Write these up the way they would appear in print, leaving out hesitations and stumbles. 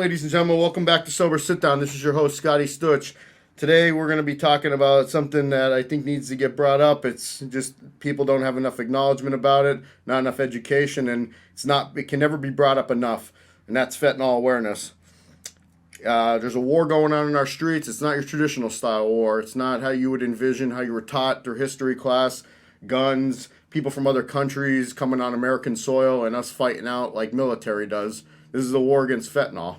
ladies and gentlemen, welcome back to Sober Sitdown. This is your host, Scotty Stuch. Today we're going to be talking about something that I think needs to get brought up. It's just people don't have enough acknowledgement about it, not enough education, and it can never be brought up enough, and that's fentanyl awareness. There's a war going on in our streets. It's not your traditional style war. It's not how you would envision, how you were taught through history class, guns, people from other countries coming on American soil, and us fighting out like military does. This is a war against fentanyl.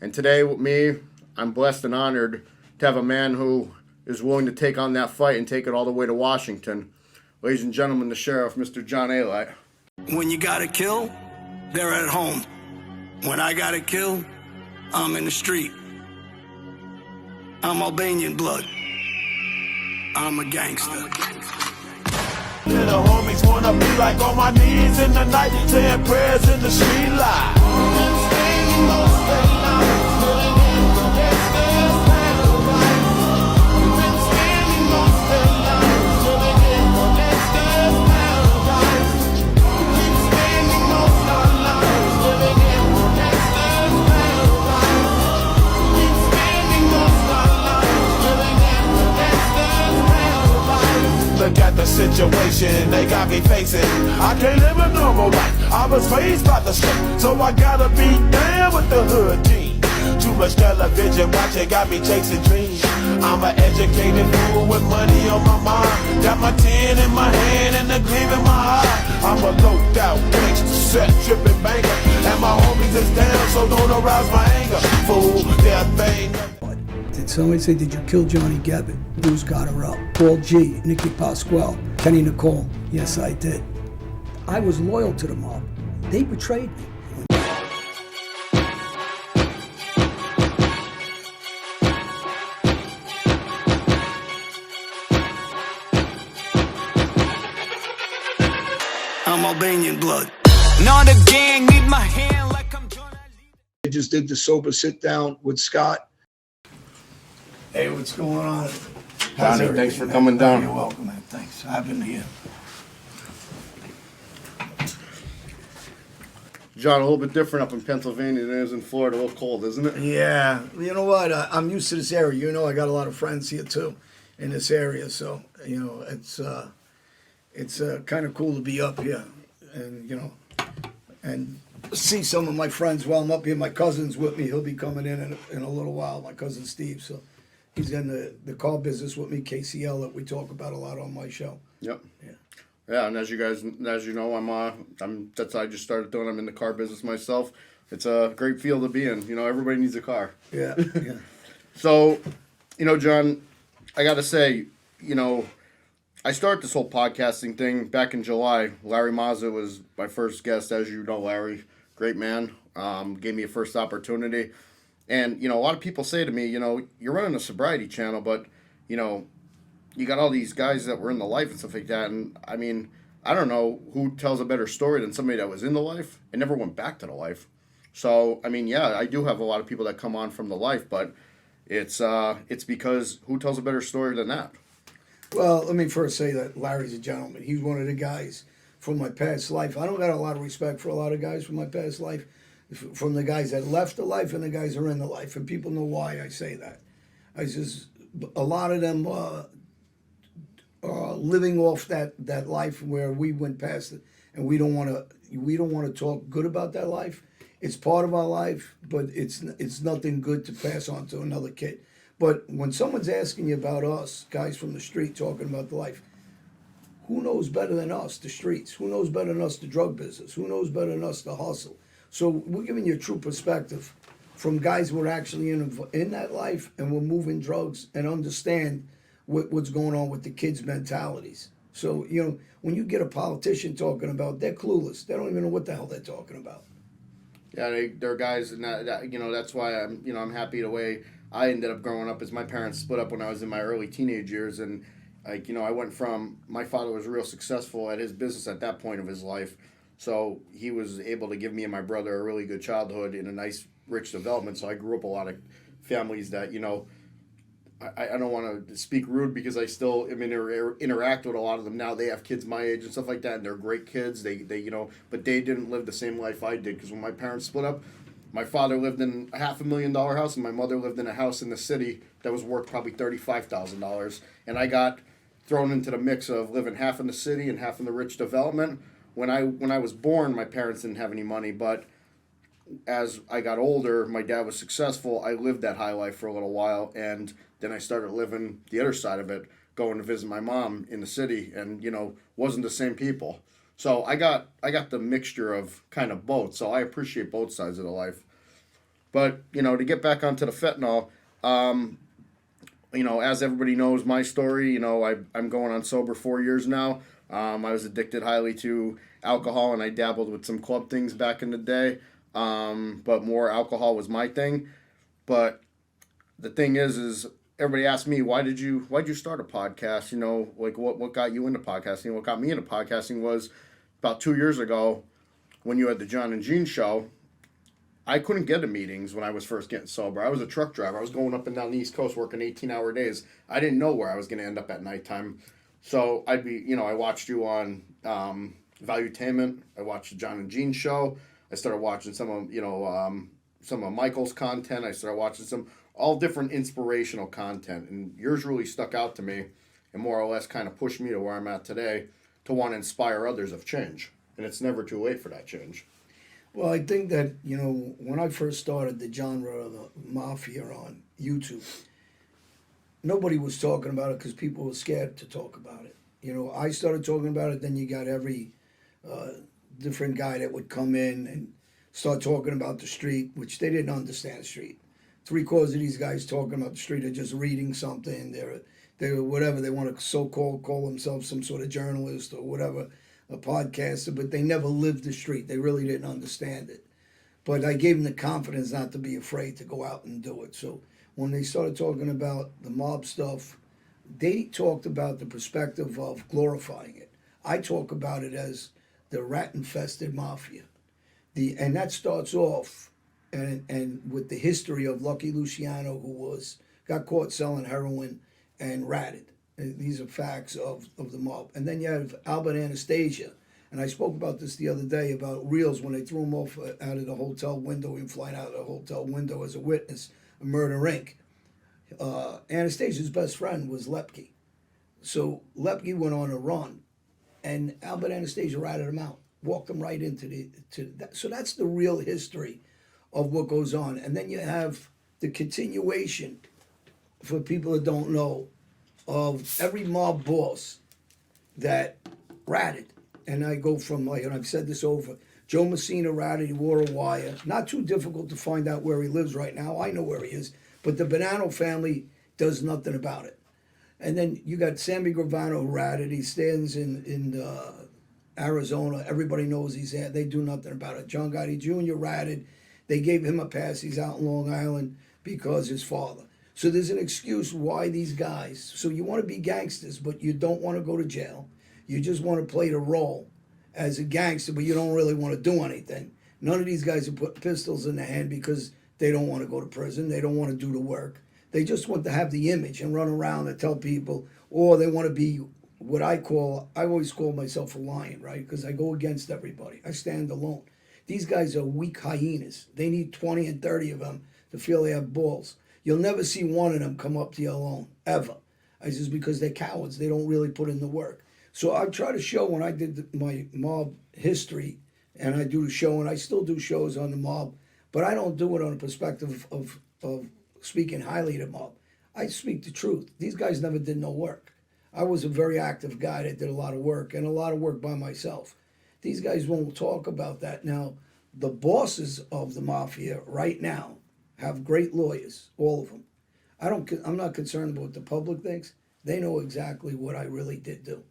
And today with me, I'm blessed and honored to have a man who is willing to take on that fight and take it all the way to Washington. Ladies and gentlemen, the sheriff, Mr. John Alite. When you gotta kill, they're at home. When I gotta kill, I'm in the street. I'm Albanian blood. I'm a gangster. Little homies wanna be like on my knees in the night, saying prayers in the street light. Look at the situation they got me facing. I can't live a normal life. I was raised by the street, so I gotta be down with the hood team. Too much television watching got me chasing dreams. I'm an educated fool with money on my mind. Got my tin in my hand and a gleam in my eye. I'm a loped out gangster, set tripping banker, and my homies is down, so don't arouse my anger. Fool, their thing. Did somebody say, did you kill Johnny Gabbett? Bruce got her up. Paul G, Nicky Pasquale, Kenny Nicole. Yes, I did. I was loyal to the mob. They betrayed me. I'm Albanian blood. Not a gang, need my hand like I'm John Alite. I just did the Sober Sit Down with Scott. Hey, what's going on? Johnny, thanks for coming down. You're welcome, man. Thanks. I've been here. John, a little bit different up in Pennsylvania than it is in Florida. A little cold, isn't it? Yeah. You know what? I'm used to this area. You know, I got a lot of friends here too, in this area. So you know, it's kind of cool to be up here, and you know, and see some of my friends while I'm up here. My cousin's with me. He'll be coming in a little while. My cousin Steve. So. He's in the car business with me, KCL, that we talk about a lot on my show. Yep. Yeah. Yeah, and as you know, that's what I just started doing. I'm in the car business myself. It's a great field to be in. You know, everybody needs a car. Yeah. Yeah. So, you know, John, I got to say, you know, I started this whole podcasting thing back in July. Larry Mazza was my first guest, as you know, Larry. Great man. Gave me a first opportunity. And, you know, a lot of people say to me, you know, you're running a sobriety channel, but, you know, you got all these guys that were in the life and stuff like that. And, I mean, I don't know who tells a better story than somebody that was in the life and never went back to the life. So, I mean, yeah, I do have a lot of people that come on from the life, but it's because who tells a better story than that? Well, let me first say that Larry's a gentleman. He's one of the guys from my past life. I don't got a lot of respect for a lot of guys from my past life. From the guys that left the life and the guys that are in the life, and people know why I say that. A lot of them are living off that life where we went past it, and we don't want to talk good about that life. It's part of our life, but it's nothing good to pass on to another kid. But when someone's asking you about us, guys from the street talking about the life, who knows better than us, the streets? Who knows better than us, the drug business? Who knows better than us, the hustle? So we're giving you a true perspective from guys who are actually in that life and we're moving drugs and understand what's going on with the kids' mentalities. So, you know, when you get a politician talking about, they're clueless. They don't even know what the hell they're talking about. Yeah, they're guys, and you know, that's why I'm happy the way I ended up growing up. Is my parents split up when I was in my early teenage years, and like, you know, I went from, my father was real successful at his business at that point of his life. So he was able to give me and my brother a really good childhood in a nice, rich development. So I grew up a lot of families that, you know, I don't want to speak rude because I still interact with a lot of them now. They have kids my age and stuff like that, and they're great kids. They you know, but they didn't live the same life I did, because when my parents split up, My father lived in a $500,000 house, and my mother lived in a house in the city that was worth probably $35,000. And I got thrown into the mix of living half in the city and half in the rich development. When I was born, my parents didn't have any money, but as I got older, my dad was successful. I lived that high life for a little while, and then I started living the other side of it, going to visit my mom in the city, and wasn't the same people. So I got the mixture of kind of both. So I appreciate both sides of the life. But to get back onto the fentanyl, as everybody knows my story, I'm going on sober 4 years now. I was addicted highly to alcohol, and I dabbled with some club things back in the day. But more alcohol was my thing. But the thing is everybody asks me, why'd you start a podcast? Like what got you into podcasting? What got me into podcasting was about 2 years ago when you had the John and Gene show. I couldn't get to meetings when I was first getting sober. I was a truck driver. I was going up and down the East Coast working 18-hour days. I didn't know where I was going to end up at nighttime. So I'd be, I watched you on Valuetainment. I watched the John and Gene show. I started watching some of Michael's content. I started watching some all different inspirational content, and yours really stuck out to me and more or less kind of pushed me to where I'm at today to want to inspire others of change. And it's never too late for that change. Well, I think that, when I first started the genre of the mafia on YouTube, nobody was talking about it because people were scared to talk about it. I started talking about it, then you got every different guy that would come in and start talking about the street, which they didn't understand the street. 3/4 of these guys talking about the street are just reading something. They're whatever they want to so-called call themselves, some sort of journalist or whatever, a podcaster, but they never lived the street. They really didn't understand it. But I gave them the confidence not to be afraid to go out and do it. So when they started talking about the mob stuff, they talked about the perspective of glorifying it. I talk about it as the rat-infested mafia. And that starts off and with the history of Lucky Luciano, who got caught selling heroin and ratted. And these are facts of the mob. And then you have Albert Anastasia. And I spoke about this the other day about Reels when they threw him off out of the hotel window and flying out of the hotel window as a witness of Murder Inc. Anastasia's best friend was Lepke. So Lepke went on a run, and Albert Anastasia ratted him out, walked him right into that. So that's the real history of what goes on. And then you have the continuation, for people that don't know, of every mob boss that ratted. And I go from, and I've said this over, Joe Messina ratted, he wore a wire. Not too difficult to find out where he lives right now. I know where he is. But the Bonanno family does nothing about it. And then you got Sammy Gravano who ratted. He stands in Arizona. Everybody knows he's there. They do nothing about it. John Gotti Jr. ratted. They gave him a pass. He's out in Long Island because his father. So there's an excuse why these guys. So you want to be gangsters, but you don't want to go to jail. You just want to play the role as a gangster, but you don't really want to do anything. None of these guys are putting pistols in their hand because they don't want to go to prison. They don't want to do the work. They just want to have the image and run around and tell people, or they want to be what I always call myself a lion, right? Because I go against everybody. I stand alone. These guys are weak hyenas. They need 20 and 30 of them to feel they have balls. You'll never see one of them come up to you alone, ever. It's just because they're cowards. They don't really put in the work. So I try to show when I did my mob history, and I do the show, and I still do shows on the mob, but I don't do it on a perspective of speaking highly of the mob. I speak the truth. These guys never did no work. I was a very active guy that did a lot of work, and a lot of work by myself. These guys won't talk about that. Now, the bosses of the mafia right now have great lawyers, all of them. I'm not concerned about what the public thinks. They know exactly what I really did do.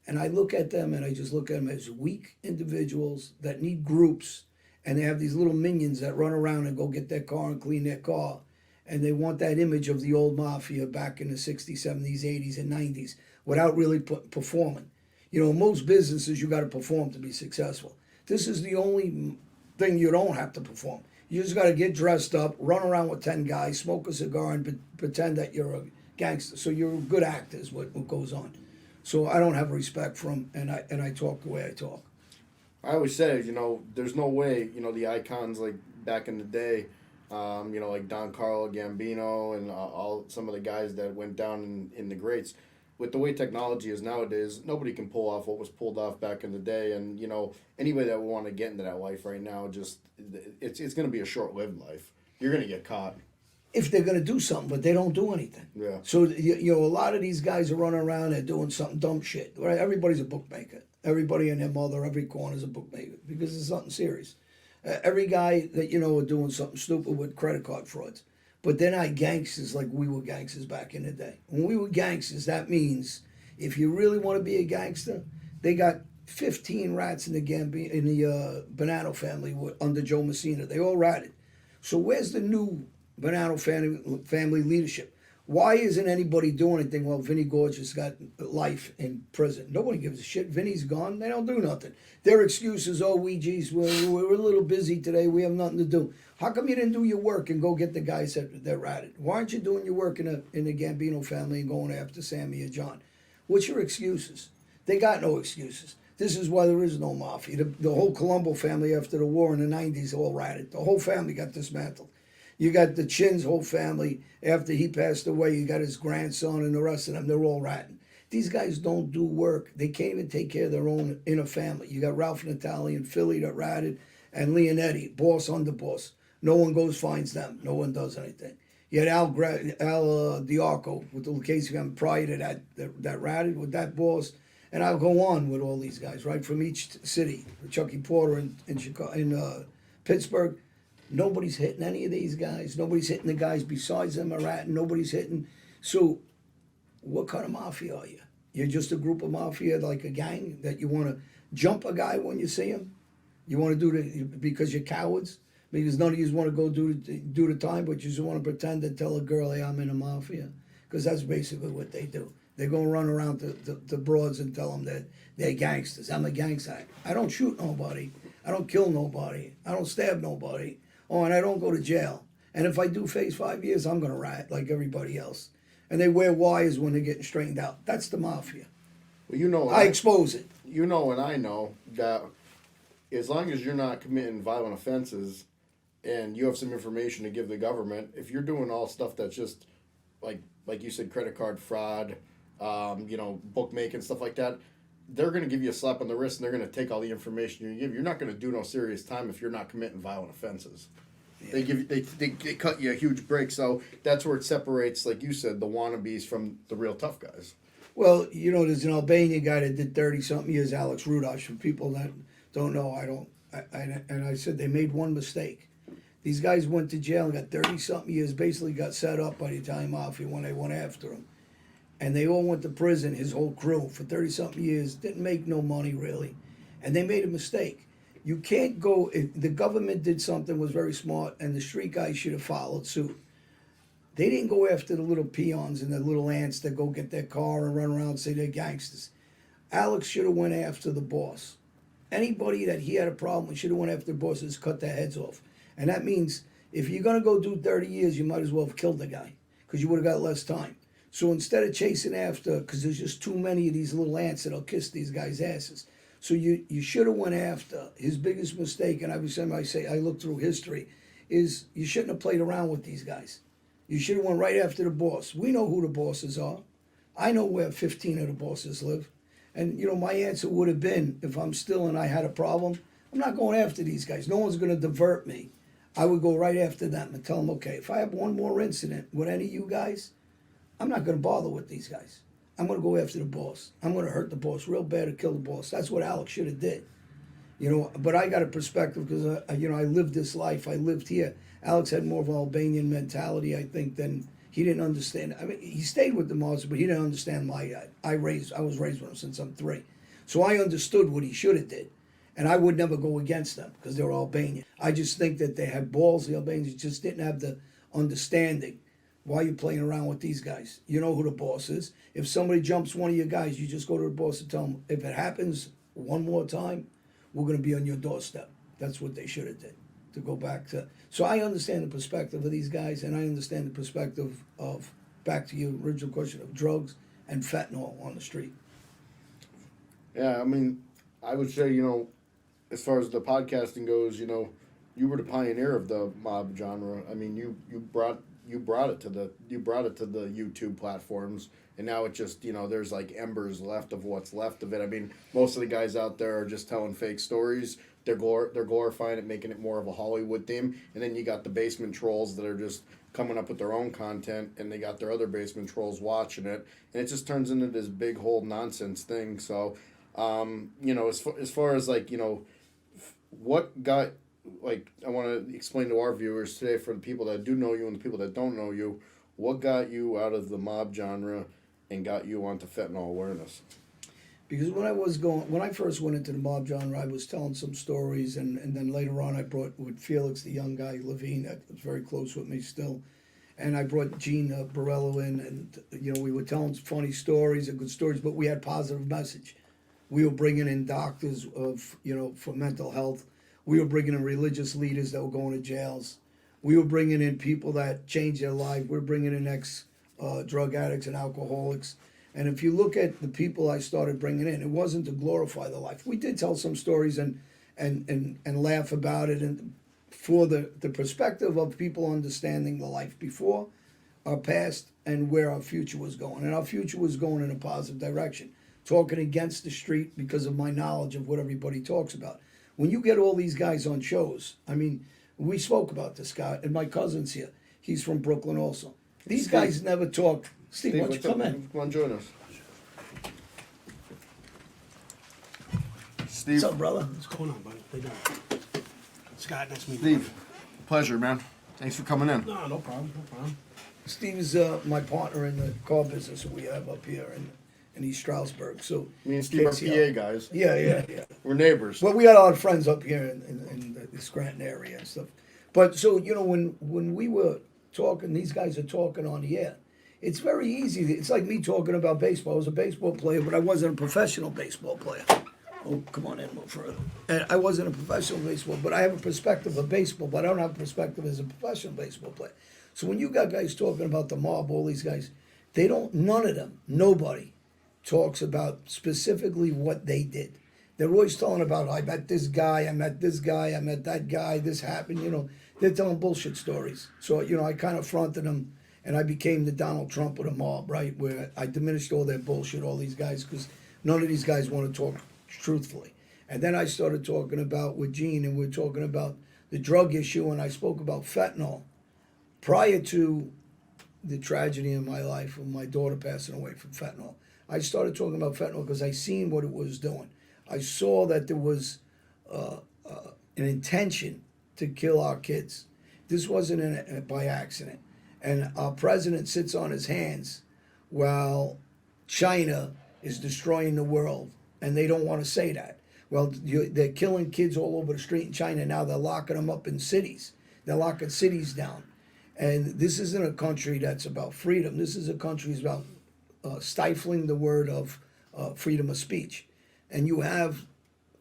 And I look at them and I just look at them as weak individuals that need groups, and they have these little minions that run around and go get their car and clean their car, and they want that image of the old mafia back in the 60s, 70s, 80s, and 90s without really performing. Most businesses you got to perform to be successful. This is the only thing you don't have to perform. You just got to get dressed up, run around with 10 guys, smoke a cigar, and pretend that you're a gangster. So you're a good actor is what goes on. So I don't have respect for them, and I talk the way I talk. I always say, there's no way, the icons like back in the day, like Don Carlo Gambino and all some of the guys that went down in the greats. With the way technology is nowadays, nobody can pull off what was pulled off back in the day. And, anybody that would want to get into that life right now, it's going to be a short-lived life. You're going to get caught. If they're going to do something, but they don't do anything. Yeah. So, a lot of these guys are running around and doing something dumb shit. Right? Everybody's a bookmaker. Everybody and their mother, every corner is a bookmaker because it's something serious. Every guy that are doing something stupid with credit card frauds. But they're not gangsters like we were gangsters back in the day. When we were gangsters, that means if you really want to be a gangster, they got 15 rats in the Bonanno family under Joe Messina. They all ratted. So where's the new Bonanno family leadership? Why isn't anybody doing anything? Well, Vinny Gorgeous got life in prison. Nobody gives a shit. Vinny's gone. They don't do nothing. Their excuse is, we're a little busy today. We have nothing to do. How come you didn't do your work and go get the guys that ratted? Why aren't you doing your work in the Gambino family and going after Sammy or John? What's your excuses? They got no excuses. This is why there is no mafia. The whole Colombo family after the war in the 90s all ratted. The whole family got dismantled. You got the Chin's whole family. After he passed away, you got his grandson and the rest of them. They're all ratting. These guys don't do work. They can't even take care of their own inner family. You got Ralph Natali and Philly that ratted, and Leonetti, boss, underboss. No one goes, finds them. No one does anything. You had Al Diarco with the Lucchese family prior to that ratted with that boss. And I'll go on with all these guys, right, from each city. Chucky Porter in Chicago, in Pittsburgh. Nobody's hitting any of these guys. Nobody's hitting the guys besides them are ratting. Nobody's hitting. So what kind of mafia are you? You're just a group of mafia, like a gang, that you want to jump a guy when you see him? You want to do it because you're cowards? Because none of you want to go do the time, but you just want to pretend and tell a girl, hey, I'm in a mafia. Because that's basically what they do. They're going to run around to broads and tell them that they're gangsters. I'm a gangster. I don't shoot nobody. I don't kill nobody. I don't stab nobody. Oh, and I don't go to jail. And if I do face 5 years, I'm going to rat like everybody else. And they wear wires when they're getting straightened out. That's the mafia. Well, I expose it. And I know that as long as you're not committing violent offenses and you have some information to give the government, if you're doing all stuff that's just like you said, credit card fraud, bookmaking, stuff like that, they're going to give you a slap on the wrist and they're going to take all the information you give. You're not going to do no serious time if you're not committing violent offenses. Yeah. They cut you a huge break. So that's where it separates, like you said, the wannabes from the real tough guys. Well, there's an Albanian guy that did 30-something years, Alex Rudash. For people that don't know, I said they made one mistake. These guys went to jail and got 30-something years, basically got set up by the Italian Mafia when they went after him. And they all went to prison, his whole crew, for 30-something years, didn't make no money really. And they made a mistake. You can't go, the government did something, was very smart, and the street guys should have followed suit. They didn't go after the little peons and the little ants that go get their car and run around and say they're gangsters. Alex should have went after the boss. Anybody that he had a problem with should have went after the bosses, cut their heads off. And that means if you're going to go do 30 years, you might as well have killed the guy because you would have got less time. So instead of chasing after, because there's just too many of these little ants that'll kiss these guys' asses. So you should have went after. His biggest mistake, and every time I look through history, is you shouldn't have played around with these guys. You should have went right after the boss. We know who the bosses are. I know where 15 of the bosses live. And, my answer would have been, if I'm still and I had a problem, I'm not going after these guys. No one's going to divert me. I would go right after them and tell them, okay, if I have one more incident with any of you guys, I'm not going to bother with these guys. I'm going to go after the boss. I'm going to hurt the boss real bad or kill the boss. That's what Alex should have did. But I got a perspective because, I lived this life. I lived here. Alex had more of an Albanian mentality, I think, than he didn't understand. I mean, he stayed with the Muslims, but he didn't understand my guy. I was raised with him since I'm 3. So I understood what he should have did. And I would never go against them because they were Albanian. I just think that they had balls. The Albanians just didn't have the understanding. Why are you playing around with these guys? You know who the boss is. If somebody jumps one of your guys, you just go to the boss and tell them, if it happens one more time, we're going to be on your doorstep. That's what they should have did, to go back to. So I understand the perspective of these guys, and I understand the perspective of, back to your original question, of drugs and fentanyl on the street. Yeah, I mean, I would say, as far as the podcasting goes, you were the pioneer of the mob genre. I mean, you brought it to the YouTube platforms, and now it just there's like embers left of what's left of it. I mean, most of the guys out there are just telling fake stories. They're glorifying it, making it more of a Hollywood theme, and then you got the basement trolls that are just coming up with their own content, and they got their other basement trolls watching it, and it just turns into this big whole nonsense thing. So, as far as like what got, like, I want to explain to our viewers today, for the people that do know you and the people that don't know you, what got you out of the mob genre and got you onto fentanyl awareness? Because when I first went into the mob genre, I was telling some stories, and then later on I brought with Felix, the young guy, Levine, that was very close with me still. And I brought Gene Borello in, and, we were telling funny stories and good stories, but we had positive message. We were bringing in doctors for mental health. We were bringing in religious leaders that were going to jails. We were bringing in people that changed their life. We were bringing in ex-drug addicts and alcoholics. And if you look at the people I started bringing in, it wasn't to glorify the life. We did tell some stories and laugh about it, and for the perspective of people understanding the life before, our past, and where our future was going. And our future was going in a positive direction. Talking against the street because of my knowledge of what everybody talks about. When you get all these guys on shows, I mean, we spoke about this guy, and my cousin's here. He's from Brooklyn also. These guys never talk. Steve, why don't you come in? Come on, join us. Steve. What's up, brother? What's going on, buddy? How you doing? Scott, nice to meet you. Steve, pleasure, man. Thanks for coming in. No problem, no problem. Steve is my partner in the car business that we have up here in East Stroudsburg. So Me and Steve are KCL. PA guys. Yeah. We're neighbors. Well, we got a lot of friends up here in the Scranton area and stuff. But so, when we were talking, these guys are talking on the air. It's very easy. It's like me talking about baseball. I was a baseball player, but I wasn't a professional baseball player. Oh, come on in a little further. And I wasn't a professional baseball, but I have a perspective of baseball, but I don't have a perspective as a professional baseball player. So when you got guys talking about the mob, all these guys, none of them, nobody talks about specifically what they did. They're always telling about, I met this guy, I met this guy, I met that guy, this happened, They're telling bullshit stories. So, I kind of fronted them, and I became the Donald Trump of the mob, right? Where I diminished all their bullshit, all these guys, because none of these guys want to talk truthfully. And then I started talking about with Gene, and we're talking about the drug issue, and I spoke about fentanyl. Prior to the tragedy in my life of my daughter passing away from fentanyl, I started talking about fentanyl because I seen what it was doing. I saw that there was an intention to kill our kids. This wasn't by accident. And our president sits on his hands while China is destroying the world, and they don't want to say that. Well, they're killing kids all over the street in China now. They're locking them up in cities. They're locking cities down. And this isn't a country that's about freedom. This is a country that's about stifling the word of freedom of speech. And you have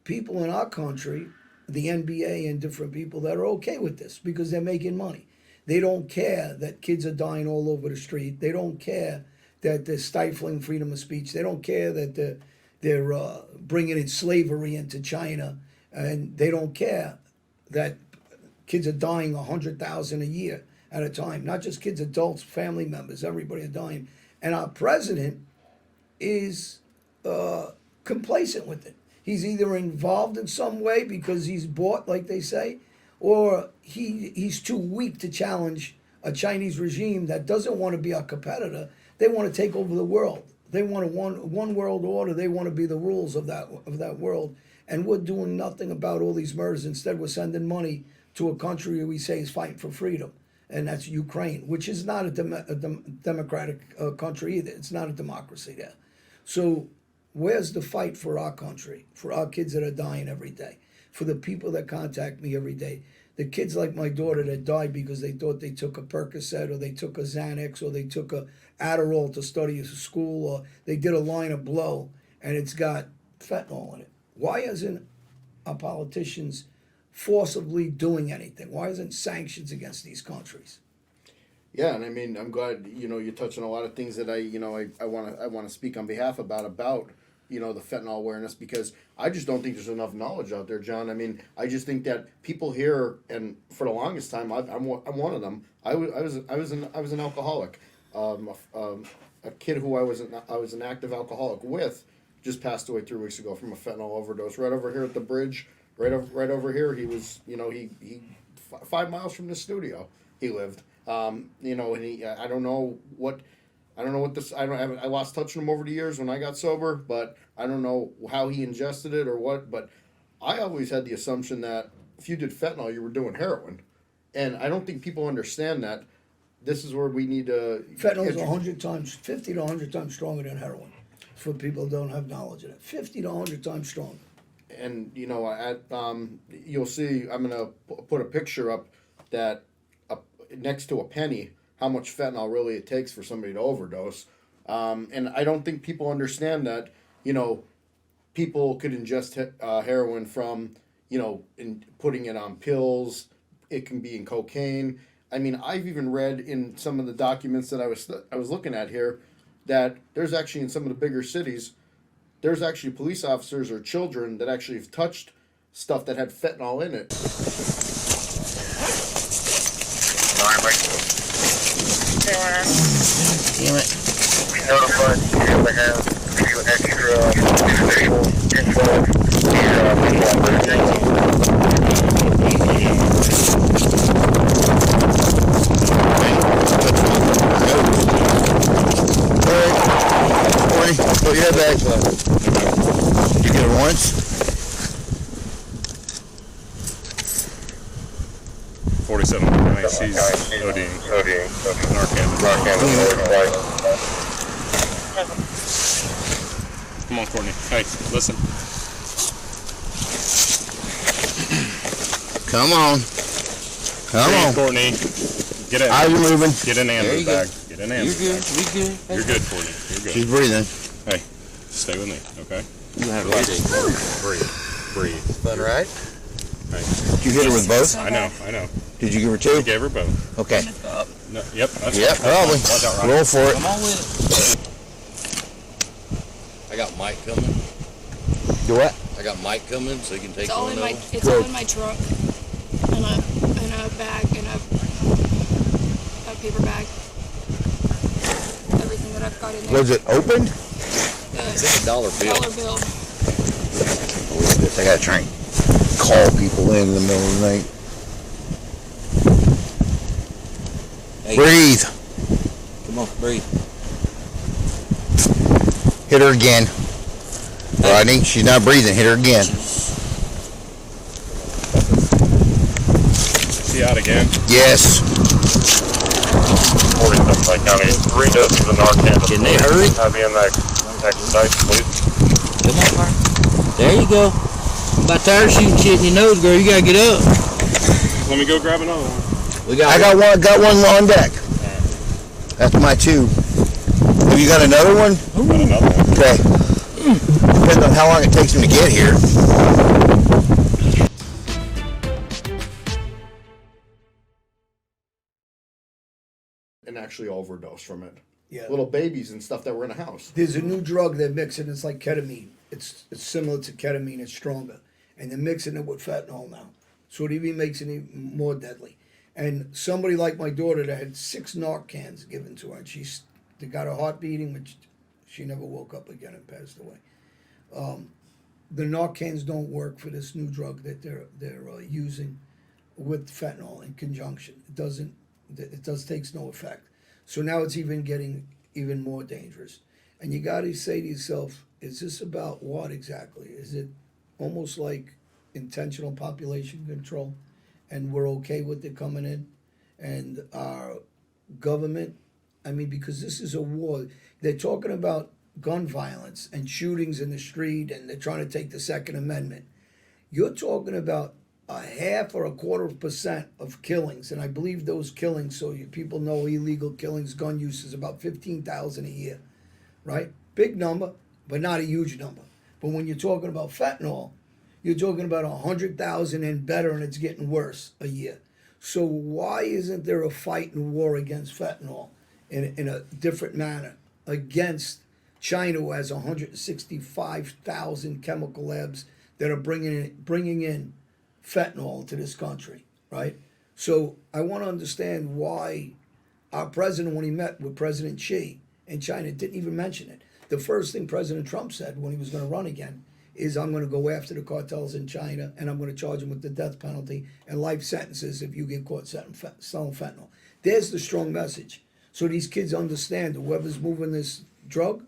people in our country, the NBA and different people, that are okay with this because they're making money. They don't care that kids are dying all over the street. They don't care that they're stifling freedom of speech. They don't care that they're bringing in slavery into China. And they don't care that kids are dying 100,000 a year at a time. Not just kids, adults, family members, everybody are dying. And our president is complacent with it. He's either involved in some way because he's bought, like they say, or he's too weak to challenge a Chinese regime that doesn't want to be our competitor. They want to take over the world. They want a one world order. They want to be the rules of that world. And we're doing nothing about all these murders. Instead, we're sending money to a country we say is fighting for freedom, and that's Ukraine, which is not a democratic country either. It's not a democracy there. So where's the fight for our country, for our kids that are dying every day, for the people that contact me every day? The kids like my daughter that died because they thought they took a Percocet or they took a Xanax or they took a Adderall to study at school or they did a line of blow and it's got fentanyl in it. Why isn't our politicians forcibly doing anything? Why isn't sanctions against these countries? Yeah, and I mean, I'm glad you touch on a lot of things that I want to speak on behalf about the fentanyl awareness, because I just don't think there's enough knowledge out there, John. I mean, I just think that people here, and for the longest time, I'm one of them. I was an alcoholic, a kid who I was an active alcoholic with, just passed away 3 weeks ago from a fentanyl overdose right over here at the bridge. Right over here, he was, he 5 miles from the studio he lived. And I don't know what this. I lost touch with him over the years when I got sober, but I don't know how he ingested it or what. But I always had the assumption that if you did fentanyl, you were doing heroin, and I don't think people understand that. This is where we need to. Fentanyl is 100 times, 50 to 100 times stronger than heroin. For people who don't have knowledge of it, 50 to 100 times stronger. And you'll see. I'm gonna put a picture up that next to a penny, how much fentanyl really it takes for somebody to overdose. And I don't think people understand that. People could ingest heroin from in putting it on pills. It can be in cocaine. I mean, I've even read in some of the documents that I was looking at here that there's actually in some of the bigger cities, there's actually police officers or children that actually have touched stuff that had fentanyl in it. Damn it. We notified you to have a few extra official info. Put your head back. You get it once? 47. Nice. He's ODing. Narcan. Come on, Courtney. Hey, listen. Come on. Hey, Courtney. Get in. How you moving? Get in Amber's bag. Get in Amber's You're good. bag. We good. You're good, Courtney. You're good. She's breathing. Hey, stay with me, okay? You have a Breathe. fun, right? Hey. Did you hit her with both? I know. Did you give her two? I gave her both. Okay. No, yep. That's Yep, fine. probably. Watch out, Ryan. Roll for it. Come on with it. I got Mike coming. Do what? I got Mike coming, so you can take It's all one in of my. them. It's all in my truck, in a bag, in a paper bag. Everything that I've got in there. Was it opened? It's a dollar bill. Dollar bill. I gotta try and call people in the middle of the night. Hey, Breathe. come on, breathe. Hit her again. Rodney, she's not breathing. Hit her again. She out again. Yes. 47 County. 3 doses of Narcan. Can they hurry? Have you in that exercise, please? Come on, Mark. There you go. I'm about tired of shooting shit in your nose, girl. You gotta get up. Let me go grab another one. I got one on deck. That's my two. Have you got another one? Got another one. Okay. Depends on how long it takes him to get here. And actually overdose from it. Yeah. Little babies and stuff that were in a house. There's a new drug they're mixing. It's like ketamine. It's similar to ketamine. It's stronger, and they're mixing it with fentanyl now. So it even makes it even more deadly. And somebody like my daughter that had 6 Narcans given to her, and they got her heart beating, but she never woke up again and passed away. The Narcans don't work for this new drug that they're using with fentanyl in conjunction. It takes no effect. So now it's even getting even more dangerous. And you got to say to yourself, is this about what exactly? Is it almost like intentional population control, and we're okay with it coming in? And our government, I mean, because this is a war. They're talking about gun violence and shootings in the street, and they're trying to take the Second Amendment. You're talking about a 0.5 or 1/4% of killings, and I believe those killings, so people know illegal killings, gun use is about 15,000 a year, right? Big number, but not a huge number. But when you're talking about fentanyl, you're talking about 100,000 and better, and it's getting worse a year. So why isn't there a fight and war against fentanyl in a different manner, against China, who has 165,000 chemical labs that are bringing in fentanyl into this country, right? So I want to understand why our president, when he met with President Xi in China, didn't even mention it. The first thing President Trump said when he was going to run again is, I'm going to go after the cartels in China, and I'm going to charge them with the death penalty and life sentences if you get caught selling fentanyl. There's the strong message. So these kids understand, whoever's moving this drug,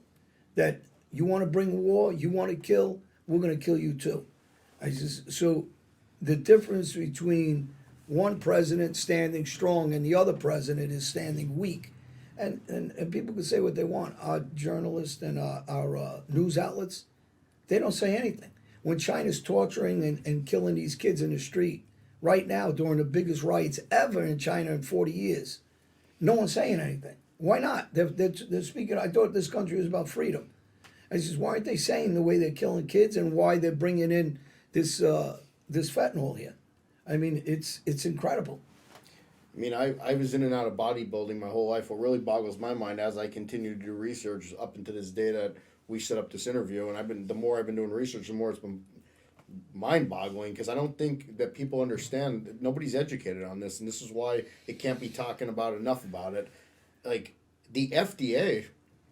that you want to bring war, you want to kill, we're going to kill you too. So the difference between one president standing strong and the other president is standing weak. And people can say what they want. Our journalists and our news outlets, they don't say anything. When China's torturing and killing these kids in the street right now during the biggest riots ever in China in 40 years, no one's saying anything. Why not? They're speaking. I thought this country was about freedom. I says, why aren't they saying the way they're killing kids and why they're bringing in this fentanyl here? I mean, it's incredible. I mean, I was in and out of bodybuilding my whole life. What really boggles my mind as I continue to do research up into this day that we set up this interview, and the more I've been doing research, the more it's been mind-boggling, because I don't think that people understand. Nobody's educated on this, and this is why it can't be talking about enough about it. Like, the FDA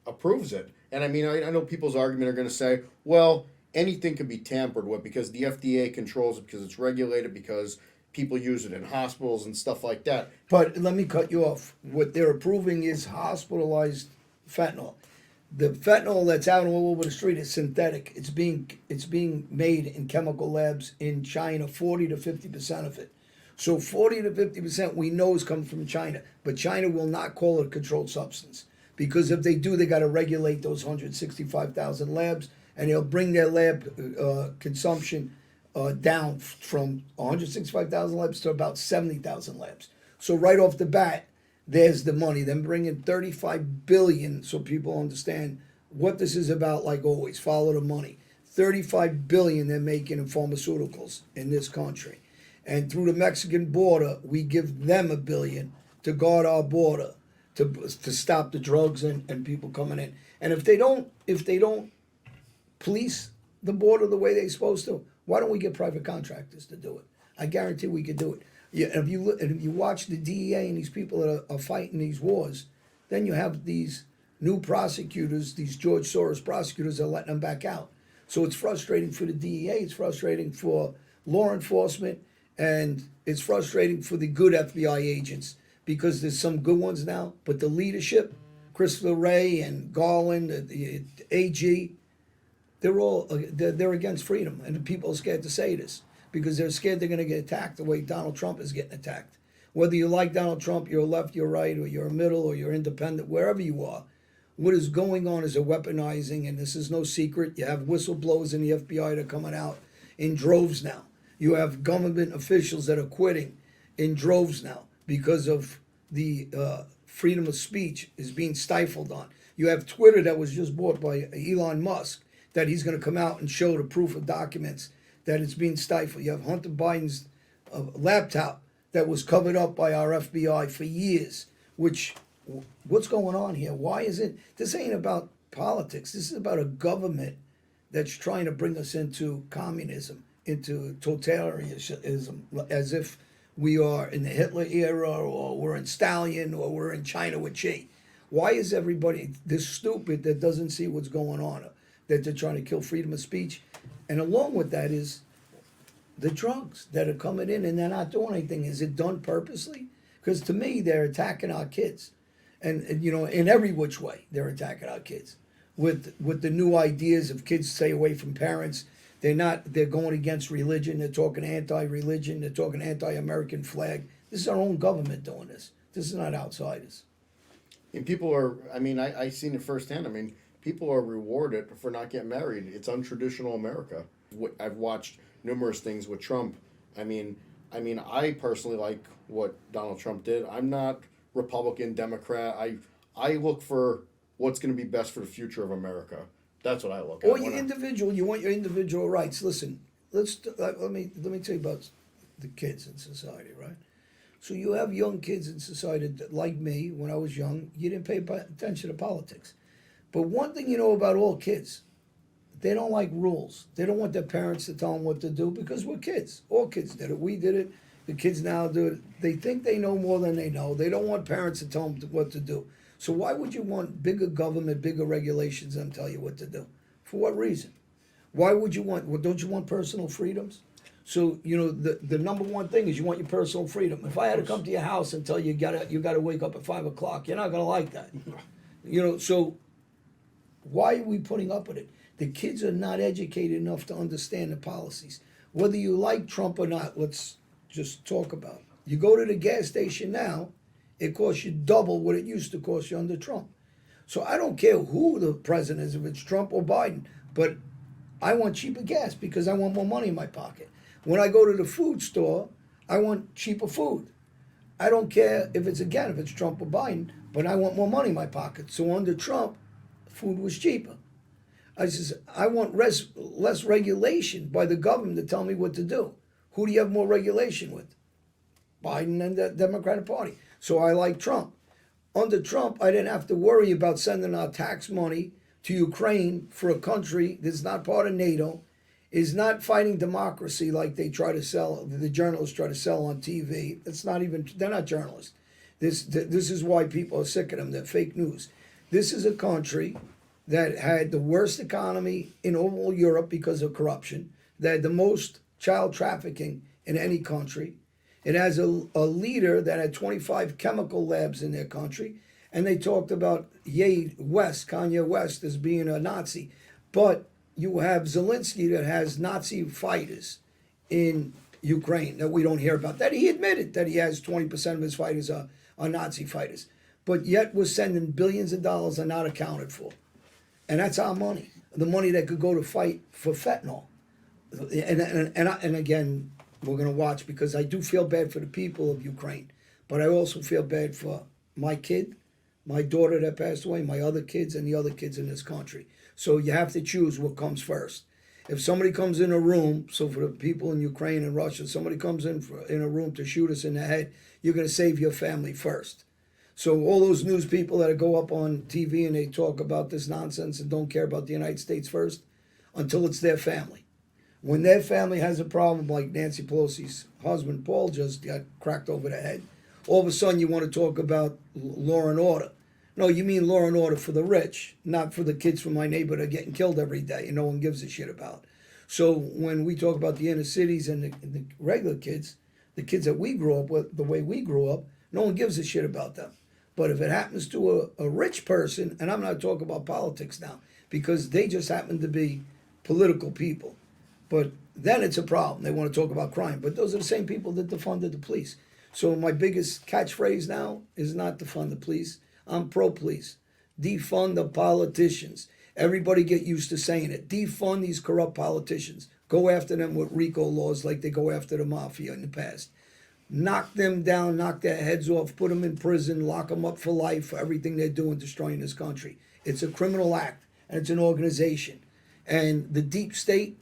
approves it. And I mean, I know people's argument are going to say, well, anything can be tampered with because the FDA controls it, because it's regulated, because people use it in hospitals and stuff like that. But let me cut you off. What they're approving is hospitalized fentanyl. The fentanyl that's out all over the street is synthetic. It's being made in chemical labs in China, 40 to 50% of it. So 40 to 50% we know is coming from China, but China will not call it a controlled substance, because if they do, they got to regulate those 165,000 labs, and they'll bring their lab consumption down from 165,000 labs to about 70,000 labs. So right off the bat, there's the money. Then bring in 35 billion, so people understand what this is about. Like always, follow the money. 35 billion they're making in pharmaceuticals in this country. And through the Mexican border, we give them $1 billion to guard our border, to stop the drugs and people coming in. And if they don't police the border the way they're supposed to, why don't we get private contractors to do it? I guarantee we could do it. Yeah, and if you watch the DEA and these people that are fighting these wars, then you have these new prosecutors, these George Soros prosecutors, are letting them back out. So it's frustrating for the DEA, it's frustrating for law enforcement, and it's frustrating for the good FBI agents, because there's some good ones now, but the leadership, Christopher Wray and Garland, the AG, they're against freedom, and the people are scared to say this because they're scared they're going to get attacked the way Donald Trump is getting attacked. Whether you like Donald Trump, you're left, you're right, or you're middle, or you're independent, wherever you are, what is going on is a weaponizing, and this is no secret. You have whistleblowers in the FBI that are coming out in droves now. You have government officials that are quitting in droves now because of the freedom of speech is being stifled on. You have Twitter that was just bought by Elon Musk, that he's going to come out and show the proof of documents that it's being stifled. You have Hunter Biden's laptop that was covered up by our FBI for years. What's going on here? Why is it? This ain't about politics. This is about a government that's trying to bring us into communism, into totalitarianism, as if we are in the Hitler era, or we're in Stalin, or we're in China with Xi. Why is everybody this stupid that doesn't see what's going on? That they're trying to kill freedom of speech. And along with that is the drugs that are coming in and they're not doing anything. Is it done purposely? Because to me, they're attacking our kids. And you know, in every which way, they're attacking our kids. With the new ideas of kids stay away from parents. They're going against religion. They're talking anti-religion. They're talking anti-American flag. This is our own government doing this. This is not outsiders. And people are, I mean, I seen it firsthand. I mean, people are rewarded for not getting married. It's untraditional America. I've watched numerous things with Trump. I mean, I personally like what Donald Trump did. I'm not Republican, Democrat. I look for what's going to be best for the future of America. That's what I look at. Or your individual. You want your individual rights. Listen, let me tell you about the kids in society, right? So you have young kids in society that, like me, when I was young, you didn't pay attention to politics. But one thing you know about all kids, they don't like rules. They don't want their parents to tell them what to do because we're kids. All kids did it. We did it. The kids now do it. They think they know more than they know. They don't want parents to tell them what to do. So why would you want bigger government, bigger regulations than tell you what to do? For what reason? Why would you want, well, don't you want personal freedoms? So, you know, the number one thing is you want your personal freedom. If I had to come to your house and tell you you gotta wake up at 5 o'clock, you're not gonna like that. You know, so why are we putting up with it? The kids are not educated enough to understand the policies. Whether you like Trump or not, let's just talk about it. You go to the gas station now, it costs you double what it used to cost you under Trump. So I don't care who the president is, if it's Trump or Biden, but I want cheaper gas because I want more money in my pocket. When I go to the food store, I want cheaper food. I don't care if it's Trump or Biden, but I want more money in my pocket. So under Trump, food was cheaper. I want less regulation by the government to tell me what to do. Who do you have more regulation with? Biden and the Democratic Party. So I like Trump. Under Trump, I didn't have to worry about sending our tax money to Ukraine for a country that's not part of NATO, is not fighting democracy like they try to sell, the journalists try to sell on TV. It's not even, they're not journalists. This is why people are sick of them, they're fake news. This is a country that had the worst economy in all Europe because of corruption, that had the most child trafficking in any country. It has a leader that had 25 chemical labs in their country, and they talked about Kanye West as being a Nazi. But you have Zelensky that has Nazi fighters in Ukraine that we don't hear about. That he admitted that he has 20% of his fighters are Nazi fighters. But yet we're sending billions of dollars are not accounted for. And that's our money, the money that could go to fight for fentanyl. And again, we're going to watch because I do feel bad for the people of Ukraine. But I also feel bad for my kid, my daughter that passed away, my other kids, and the other kids in this country. So you have to choose what comes first. If somebody comes in a room, so for the people in Ukraine and Russia, somebody comes in a room to shoot us in the head, you're going to save your family first. So all those news people that go up on TV and they talk about this nonsense and don't care about the United States first, until it's their family. When their family has a problem, like Nancy Pelosi's husband Paul just got cracked over the head, all of a sudden you want to talk about law and order. No, you mean law and order for the rich, not for the kids from my neighborhood that are getting killed every day and no one gives a shit about. So when we talk about the inner cities and the regular kids, the kids that we grew up with, the way we grew up, no one gives a shit about them. But if it happens to a rich person, and I'm not talking about politics now, because they just happen to be political people, but then it's a problem. They want to talk about crime. But those are the same people that defunded the police. So my biggest catchphrase now is not defund the police. I'm pro-police. Defund the politicians. Everybody get used to saying it. Defund these corrupt politicians. Go after them with RICO laws like they go after the mafia in the past. Knock them down, knock their heads off, put them in prison, lock them up for life for everything they're doing, destroying this country. It's a criminal act, and it's an organization. And the deep state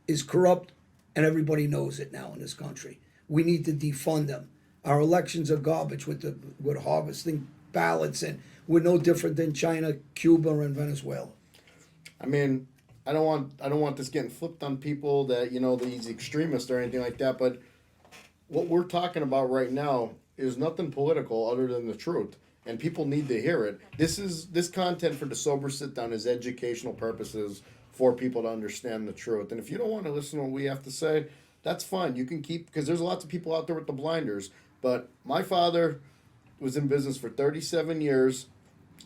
is corrupt, and everybody knows it now in this country. We need to defund them. Our elections are garbage with harvesting ballots, and we're no different than China, Cuba, and Venezuela. I mean, I don't want this getting flipped on people that, you know, these extremists or anything like that, but what we're talking about right now is nothing political other than the truth, and people need to hear it. This content for the Sober Sit Down is educational purposes for people to understand the truth. And if you don't want to listen to what we have to say, that's fine. You can keep, because there's lots of people out there with the blinders. But my father was in business for 37 years,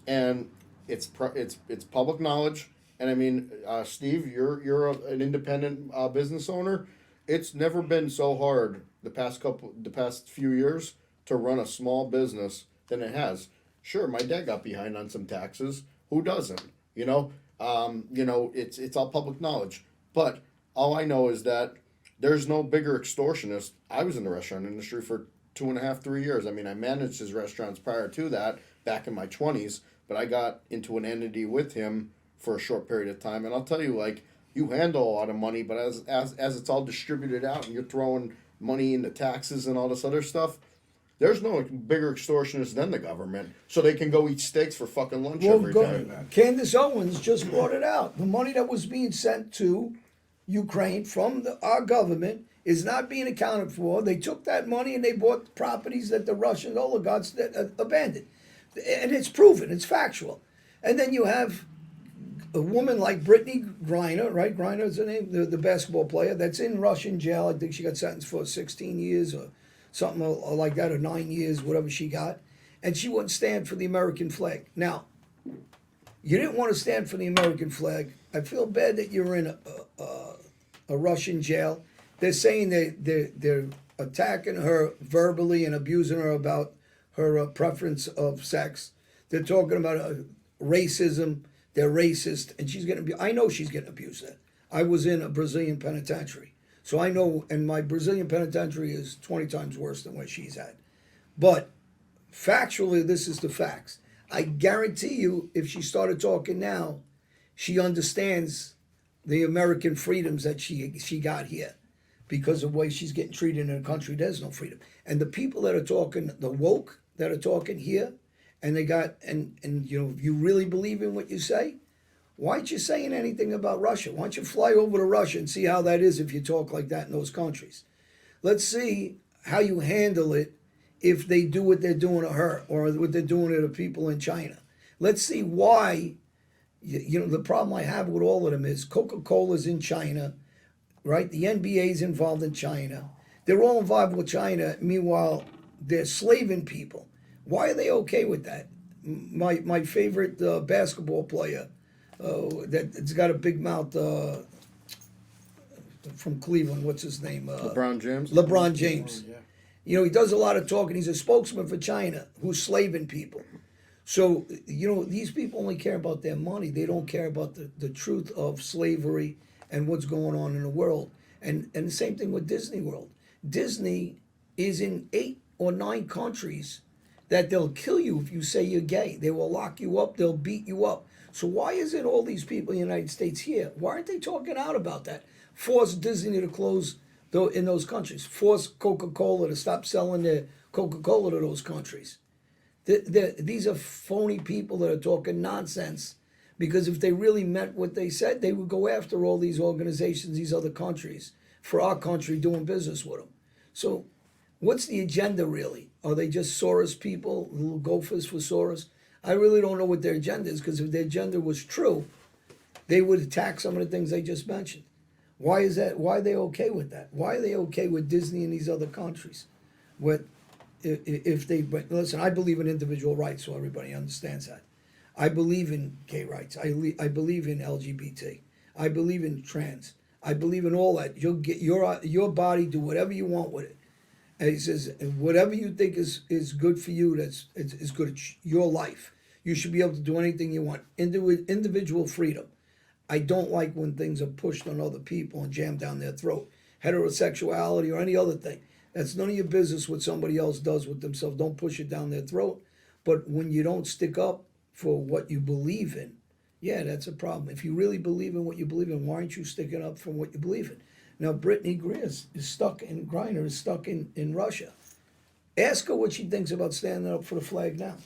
and it's public knowledge. And I mean, Steve, you're an independent business owner. It's never been so hard the past few years to run a small business than it has. Sure, my dad got behind on some taxes. Who doesn't? You know, it's all public knowledge. But all I know is that there's no bigger extortionist. I was in the restaurant industry for 2.5, 3 years. I mean, I managed his restaurants prior to that back in my 20s, but I got into an entity with him for a short period of time. And I'll tell you, like, you handle a lot of money, but as it's all distributed out and you're throwing money into taxes and all this other stuff, There's no bigger extortionists than the government, so they can go eat steaks for fucking lunch Well, every day. Candace Owens just brought it out. The money that was being sent to Ukraine from our government is not being accounted for. They took that money and they bought properties that the Russian oligarchs abandoned. And it's proven, it's factual. And then you have a woman like Brittany Griner, right? Griner is her name, the basketball player that's in Russian jail. I think she got sentenced for 16 years or something like that, or 9 years, whatever she got. And she wouldn't stand for the American flag. Now, you didn't want to stand for the American flag. I feel bad that you're in a Russian jail. They're saying they're attacking her verbally and abusing her about her preference of sex. They're talking about racism. They're racist, and she's getting. I know she's getting abused. There, I was in a Brazilian penitentiary, so I know. And my Brazilian penitentiary is 20 times worse than where she's at. But factually, this is the facts. I guarantee you, if she started talking now, she understands the American freedoms that she got here, because of the way she's getting treated in a country. There's no freedom, and the people that are talking, the woke that are talking here. And they got, and you know, if you really believe in what you say, why aren't you saying anything about Russia? Why don't you fly over to Russia and see how that is if you talk like that in those countries? Let's see how you handle it if they do what they're doing to her or what they're doing to the people in China. Let's see why, you know, the problem I have with all of them is Coca-Cola's in China, right? The NBA's involved in China. They're all involved with China. Meanwhile, they're slaving people. Why are they okay with that? My favorite basketball player that's got a big mouth from Cleveland, what's his name? LeBron James? LeBron James. Oh, yeah. You know, he does a lot of talking. He's a spokesman for China who's slaving people. So, you know, these people only care about their money. They don't care about the truth of slavery and what's going on in the world. And the same thing with Disney World. Disney is in 8 or 9 countries that they'll kill you if you say you're gay. They will lock you up. They'll beat you up. So why isn't all these people in the United States here? Why aren't they talking out about that? Force Disney to close in those countries. Force Coca-Cola to stop selling their Coca-Cola to those countries. These are phony people that are talking nonsense, because if they really meant what they said, they would go after all these organizations, these other countries, for our country doing business with them. So what's the agenda really? Are they just Soros people, little gophers for Soros? I really don't know what their agenda is, because if their agenda was true, they would attack some of the things I just mentioned. Why is that? Why are they okay with that? Why are they okay with Disney and these other countries? But listen, I believe in individual rights, so everybody understands that. I believe in gay rights. I believe in LGBT. I believe in trans. I believe in all that. You'll get your body, do whatever you want with it. And he says, whatever you think is good for you, is good. It's your life. You should be able to do anything you want. Individual freedom. I don't like when things are pushed on other people and jammed down their throat. Heterosexuality or any other thing. That's none of your business what somebody else does with themselves. Don't push it down their throat. But when you don't stick up for what you believe in, yeah, that's a problem. If you really believe in what you believe in, why aren't you sticking up for what you believe in? Now, Brittany Griner is stuck in Griner is stuck in Russia. Ask her what she thinks about standing up for the flag now,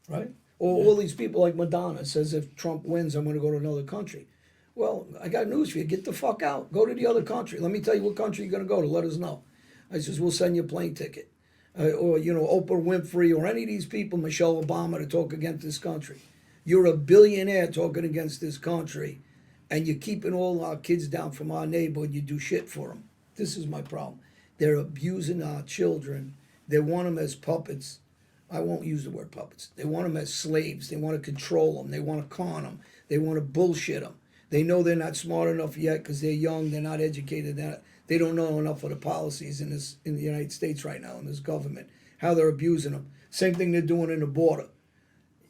right? Or all these people like Madonna says, if Trump wins, I'm going to go to another country. Well, I got news for you. Get the fuck out. Go to the other country. Let me tell you what country you're going to go to. Let us know. I says, we'll send you a plane ticket. Or, you know, Oprah Winfrey or any of these people, Michelle Obama, to talk against this country. You're a billionaire talking against this country, and you're keeping all our kids down from our neighborhood. You do shit for them. This is my problem. They're abusing our children. They want them as puppets. I won't use the word puppets. They want them as slaves. They want to control them. They want to con them. They want to bullshit them. They know they're not smart enough yet because they're young. They're not educated. They don't know enough of the policies in the United States right now, in this government, how they're abusing them. Same thing they're doing in the border.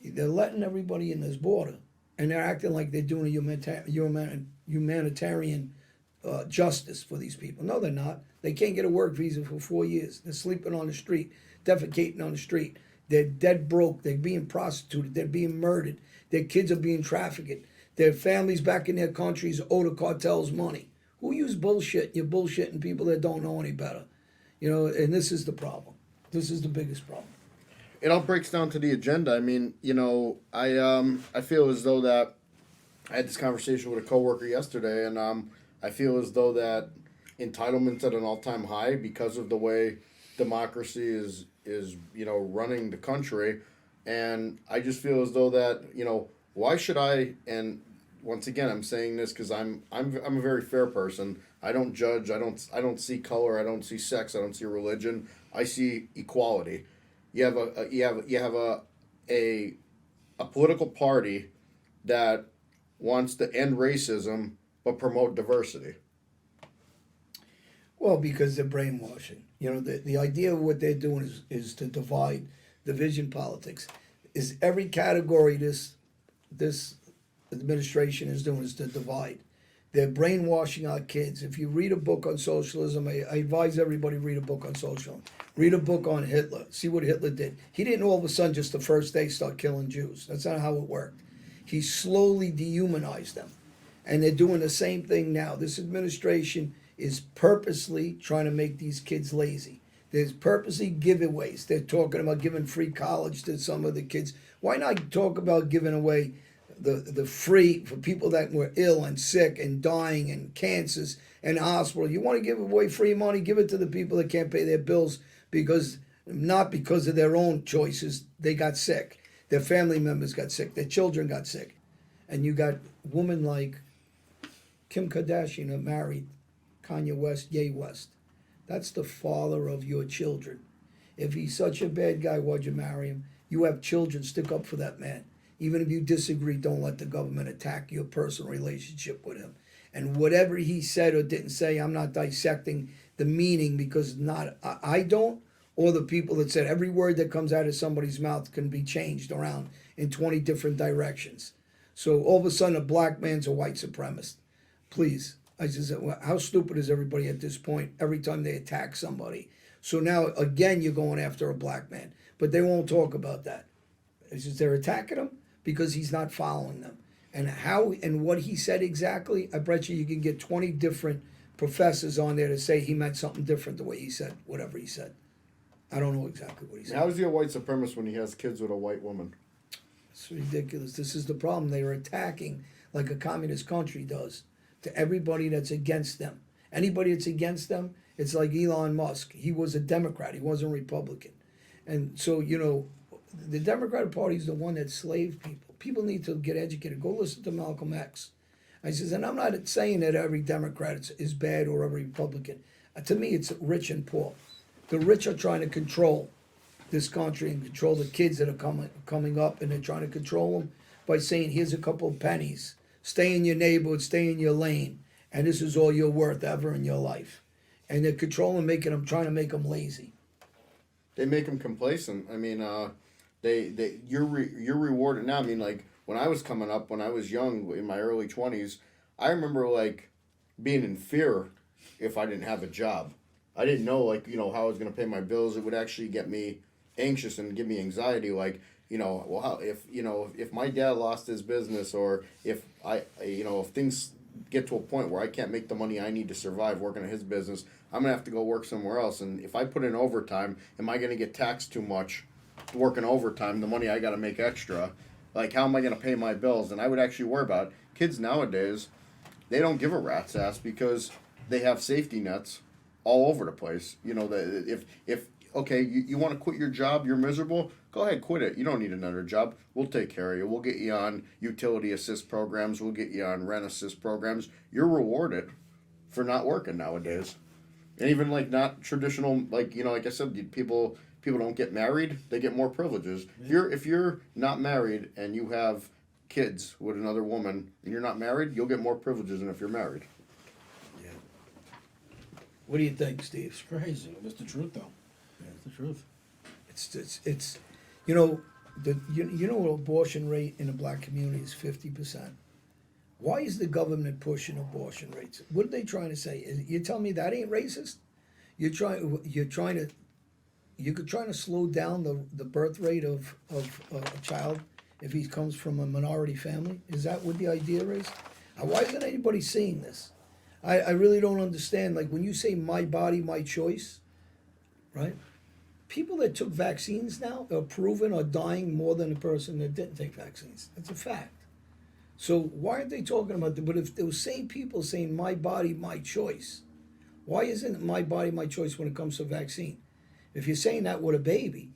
They're letting everybody in this border, and they're acting like they're doing a humanitarian justice for these people. No, they're not. They can't get a work visa for 4 years. They're sleeping on the street, defecating on the street. They're dead broke. They're being prostituted. They're being murdered. Their kids are being trafficked. Their families back in their countries owe the cartels money. Who use bullshit? You're bullshitting people that don't know any better. You know, and this is the problem. This is the biggest problem. It all breaks down to the agenda. I mean, I feel as though that I had this conversation with a coworker yesterday, and I feel as though that entitlement's at an all-time high because of the way democracy is running the country, and I just feel as though that why should I? And once again, I'm saying this because I'm a very fair person. I don't judge. I don't see color. I don't see sex. I don't see religion. I see equality. You have a political party that wants to end racism but promote diversity. Well, because they're brainwashing. The idea of what they're doing is to divide, division politics. Is every category this administration is doing is to divide. They're brainwashing our kids. If you read a book on socialism, I advise everybody read a book on socialism. Read a book on Hitler. See what Hitler did. He didn't all of a sudden just the first day start killing Jews. That's not how it worked. He slowly dehumanized them. And they're doing the same thing now. This administration is purposely trying to make these kids lazy. There's purposely giveaways. They're talking about giving free college to some of the kids. Why not talk about giving away the free for people that were ill and sick and dying and cancers and hospital? You want to give away free money? Give it to the people that can't pay their bills not because of their own choices. They got sick. Their family members got sick. Their children got sick. And you got women like Kim Kardashian that married Kanye West, Ye West. That's the father of your children. If he's such a bad guy, why'd you marry him? You have children, stick up for that man. Even if you disagree, don't let the government attack your personal relationship with him. And whatever he said or didn't say, I'm not dissecting the meaning because I don't, or the people that said every word that comes out of somebody's mouth can be changed around in 20 different directions. So all of a sudden a black man's a white supremacist. Please. I just said, well, how stupid is everybody at this point every time they attack somebody? So now, again, you're going after a black man. But they won't talk about that. It's just they're attacking him because he's not following them. And how and what he said exactly, I bet you can get 20 different professors on there to say he meant something different the way he said, whatever he said. I don't know exactly what he said. How is he a white supremacist when he has kids with a white woman? It's ridiculous. This is the problem. They are attacking like a communist country does to everybody that's against them. Anybody that's against them, it's like Elon Musk. He was a Democrat. He wasn't a Republican. And so, the Democratic Party is the one that slaved people. People need to get educated. Go listen to Malcolm X. I says, and I'm not saying that every Democrat is bad or every Republican. To me, it's rich and poor. The rich are trying to control this country and control the kids that are coming up, and they're trying to control them by saying, here's a couple of pennies. Stay in your neighborhood, stay in your lane, and this is all you're worth ever in your life. And they're controlling, trying to make them lazy. They make them complacent. I mean, you're rewarded now. I mean, like when I was coming up, when I was young in my early 20s, I remember like being in fear if I didn't have a job. I didn't know how I was going to pay my bills. It would actually get me anxious and give me anxiety. Like, if my dad lost his business, or if if things get to a point where I can't make the money I need to survive working at his business, I'm gonna have to go work somewhere else. And if I put in overtime, am I gonna get taxed too much working overtime? The money I gotta make extra, like how am I gonna pay my bills? And I would actually worry about it. Kids nowadays. They don't give a rat's ass because they have safety nets all over the place. If okay, you want to quit your job, you're miserable, go ahead, quit it. You don't need another job. We'll take care of you. We'll get you on utility assist programs. We'll get you on rent assist programs. You're rewarded for not working nowadays. And even like not traditional, like I said, people don't get married, they get more privileges. If you're not married and you have kids with another woman and you're not married, you'll get more privileges than if you're married. Yeah. What do you think, Steve? It's crazy. It's the truth, though. Yeah, it's the truth. It's abortion rate in the black community is 50%. Why is the government pushing abortion rates? What are they trying to say? You tell me that ain't racist? You're trying to slow down the birth rate of a child if he comes from a minority family? Is that what the idea is? Why isn't anybody seeing this? I really don't understand. Like when you say my body, my choice, right? people that took vaccines now are proven are dying more than the person that didn't take vaccines. That's a fact. So why aren't they talking about that? But if those same people saying my body, my choice, why isn't it my body, my choice when it comes to vaccine? If you're saying that with a baby,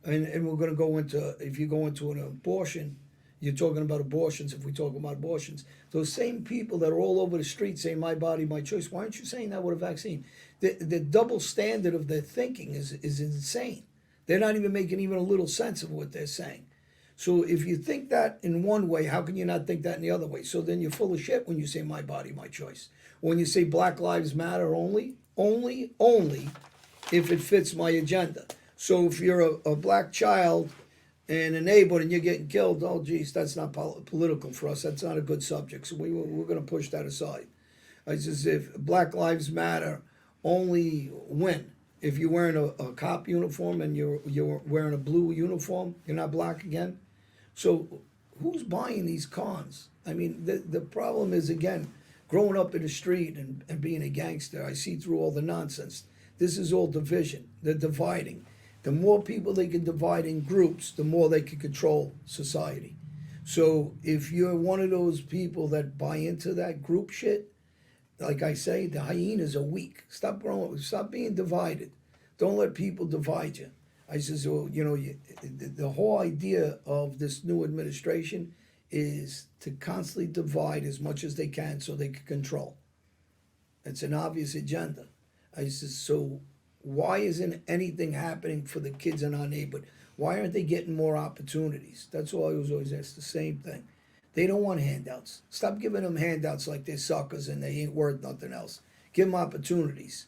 and we're going to go into, if you go into an abortion, you're talking about abortions, if we talk about abortions, those same people that are all over the street saying my body, my choice, why aren't you saying that with a vaccine? The double standard of their thinking is insane. They're not even making even a little sense of what they're saying. So if you think that in one way, how can you not think that in the other way? So then you're full of shit when you say my body, my choice. When you say Black Lives Matter only if it fits my agenda. So if you're a black child in a neighborhood and you're getting killed, oh geez, that's not political for us. That's not a good subject. So we're going to push that aside. It's as if Black Lives Matter only when. If you're wearing a cop uniform and you're wearing a blue uniform, you're not black again. So who's buying these cons? I mean, the problem is, again, growing up in the street and being a gangster, I see through all the nonsense. This is all division. They're dividing. The more people they can divide in groups, the more they can control society. So if you're one of those people that buy into that group shit, like I say, the hyenas are weak. Stop being divided. Don't let people divide you. I says, well, the whole idea of this new administration is to constantly divide as much as they can so they can control. It's an obvious agenda. I says, so why isn't anything happening for the kids in our neighborhood? Why aren't they getting more opportunities? That's all I was always asked, the same thing. They don't want handouts. Stop giving them handouts like they're suckers and they ain't worth nothing else. Give them opportunities.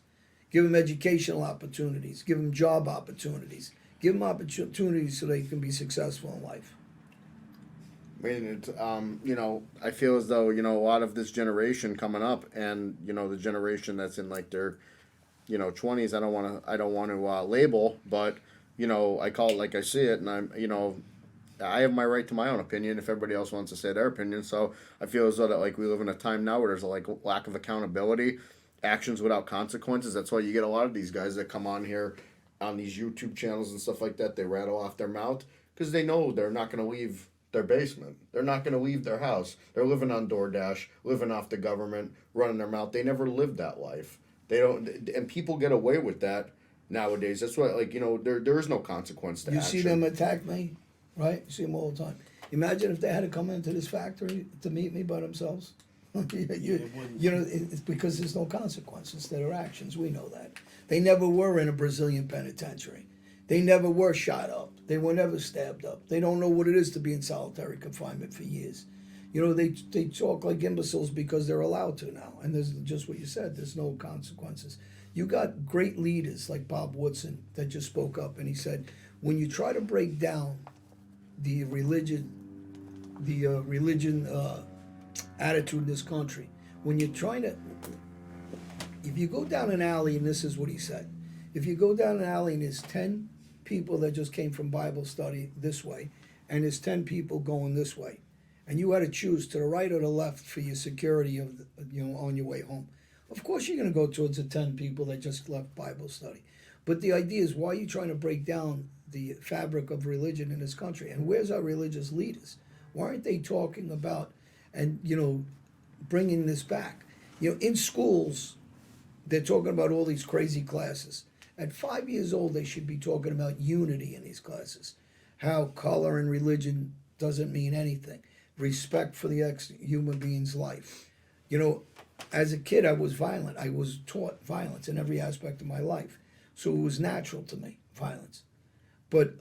Give them educational opportunities. Give them job opportunities. Give them opportunities so they can be successful in life. I mean, it's, I feel as though, a lot of this generation coming up and, the generation that's in like their, 20s, I don't want to label, but, I call it like I see it, and I'm, I have my right to my own opinion if everybody else wants to say their opinion. So I feel as though that like we live in a time now where there's a lack of accountability, actions without consequences. That's why you get a lot of these guys that come on here on these YouTube channels and stuff like that. They rattle off their mouth because they know they're not going to leave their basement. They're not going to leave their house. They're living on DoorDash, living off the government, running their mouth. They never lived that life. They don't, and people get away with that nowadays. That's why, there is no consequence to action. You see them attack me? Right? You see them all the time. Imagine if they had to come into this factory to meet me by themselves. It's because there's no consequences to their actions. We know that. They never were in a Brazilian penitentiary. They never were shot up. They were never stabbed up. They don't know what it is to be in solitary confinement for years. They talk like imbeciles because they're allowed to now. And there's just what you said, there's no consequences. You got great leaders like Bob Woodson that just spoke up and he said, when you try to break down the religion attitude in this country. When you're trying to, if you go down an alley, and this is what he said, if you go down an alley and there's 10 people that just came from Bible study this way, and there's 10 people going this way, and you had to choose to the right or the left for your security of on your way home, of course you're going to go towards the 10 people that just left Bible study. But the idea is, why are you trying to break down the fabric of religion in this country? And where's our religious leaders? Why aren't they talking about and bringing this back? In schools, they're talking about all these crazy classes. At 5 years old, they should be talking about unity in these classes. How color and religion doesn't mean anything. Respect for the human being's life. As a kid, I was violent. I was taught violence in every aspect of my life. So it was natural to me, violence. But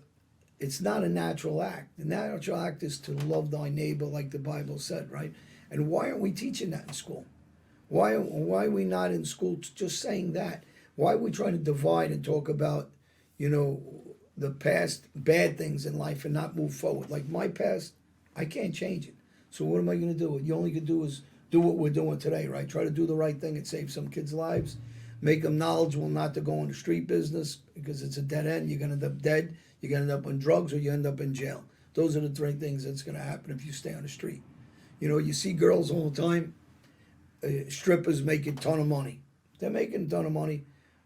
it's not a natural act. The natural act is to love thy neighbor like the Bible said, right? And why aren't we teaching that in school? Why are we not in school just saying that? Why are we trying to divide and talk about, the past bad things in life and not move forward? Like my past, I can't change it. So what am I going to do? You only can do is do what we're doing today, right? Try to do the right thing and save some kids' lives. Make them knowledgeable not to go into street business because it's a dead end. You're going to end up dead. You're going to end up on drugs or you end up in jail. Those are the three things that's going to happen if you stay on the street. You see girls all the time, strippers make a ton of money. They're making a ton of money.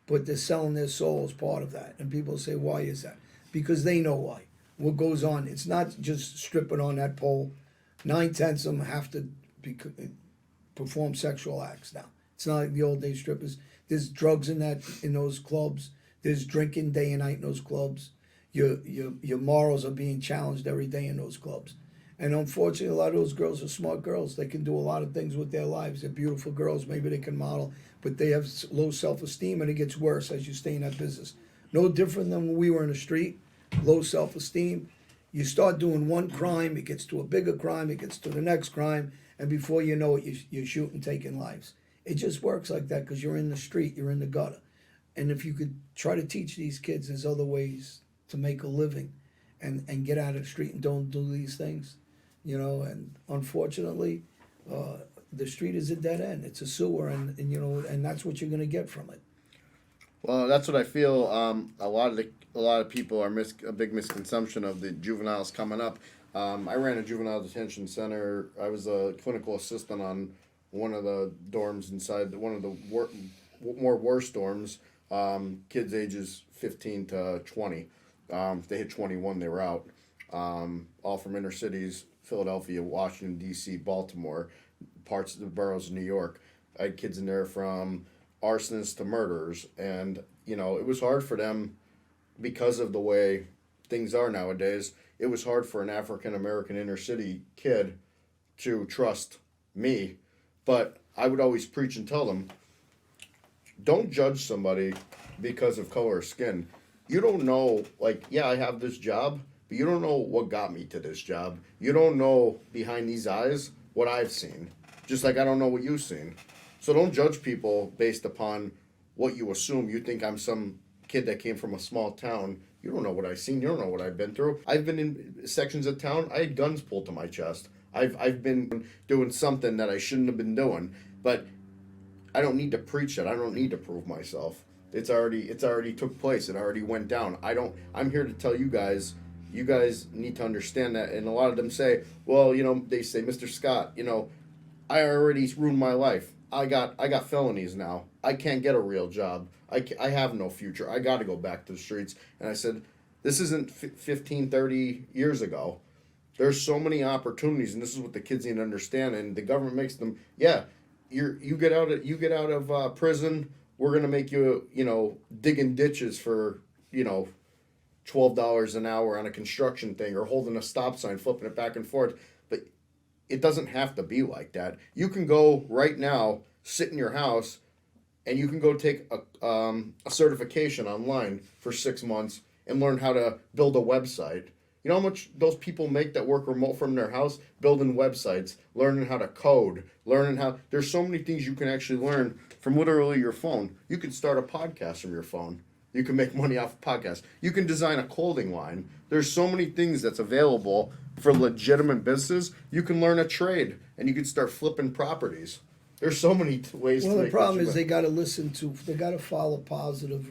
but they're selling their soul as part of that. And people say, why is that? Because they know why. What goes on? It's not just stripping on that pole. 9/10 of them have to perform sexual acts now. It's not like the old day strippers. There's drugs in those clubs. There's drinking day and night in those clubs. Your morals are being challenged every day in those clubs. And unfortunately, a lot of those girls are smart girls. They can do a lot of things with their lives. They're beautiful girls. Maybe they can model, but they have low self-esteem, and it gets worse as you stay in that business. No different than when we were in the street. Low self-esteem. You start doing one crime, it gets to a bigger crime, it gets to the next crime, and before you know it, you're shooting, taking lives. It just works like that because you're in the street, you're in the gutter. And if you could try to teach these kids there's other ways to make a living and get out of the street and don't do these things, and unfortunately, the street is a dead end. It's a sewer, and that's what you're going to get from it. Well, that's what I feel. A lot of people are a big misconception of the juveniles coming up. I ran a juvenile detention center. I was a clinical assistant on one of the dorms inside one of the more worse dorms. Kids ages 15 to 20. If they hit 21, they were out. All from inner cities, Philadelphia, Washington, D.C., Baltimore, parts of the boroughs of New York. I had kids in there from arsonists to murderers, and it was hard for them because of the way things are nowadays. It was hard for an African American inner city kid to trust me, but I would always preach and tell them, don't judge somebody because of color of skin. You don't know, I have this job, but you don't know what got me to this job. You don't know behind these eyes what I've seen, just like I don't know what you've seen. So don't judge people based upon what you assume. You think I'm some kid that came from a small town. You don't know what I've seen. You don't know what I've been through. I've been in sections of town. I had guns pulled to my chest. I've been doing something that I shouldn't have been doing. But I don't need to preach it. I don't need to prove myself. It's already took place. It already went down. I'm here to tell you guys need to understand that. And a lot of them say, well, they say, Mr. Scott, I already ruined my life. I got felonies now. I can't get a real job. I have no future. I got to go back to the streets. And I said, this isn't 15, 30 years ago. There's so many opportunities, and this is what the kids need to understand. And the government makes them, you get out of prison. We're gonna make you, digging ditches for, $12 an hour on a construction thing, or holding a stop sign, flipping it back and forth. But it doesn't have to be like that. You can go right now, sit in your house, and you can go take a certification online for 6 months and learn how to build a website. You know how much those people make that work remote from their house, building websites, learning how to code, there's so many things you can actually learn from literally your phone. You can start a podcast from your phone. You can make money off of podcasts. You can design a clothing line. There's so many things that's available for legitimate business. You can learn a trade, and you can start flipping properties. There's so many ways to make. Well, the problem is they got to follow positive,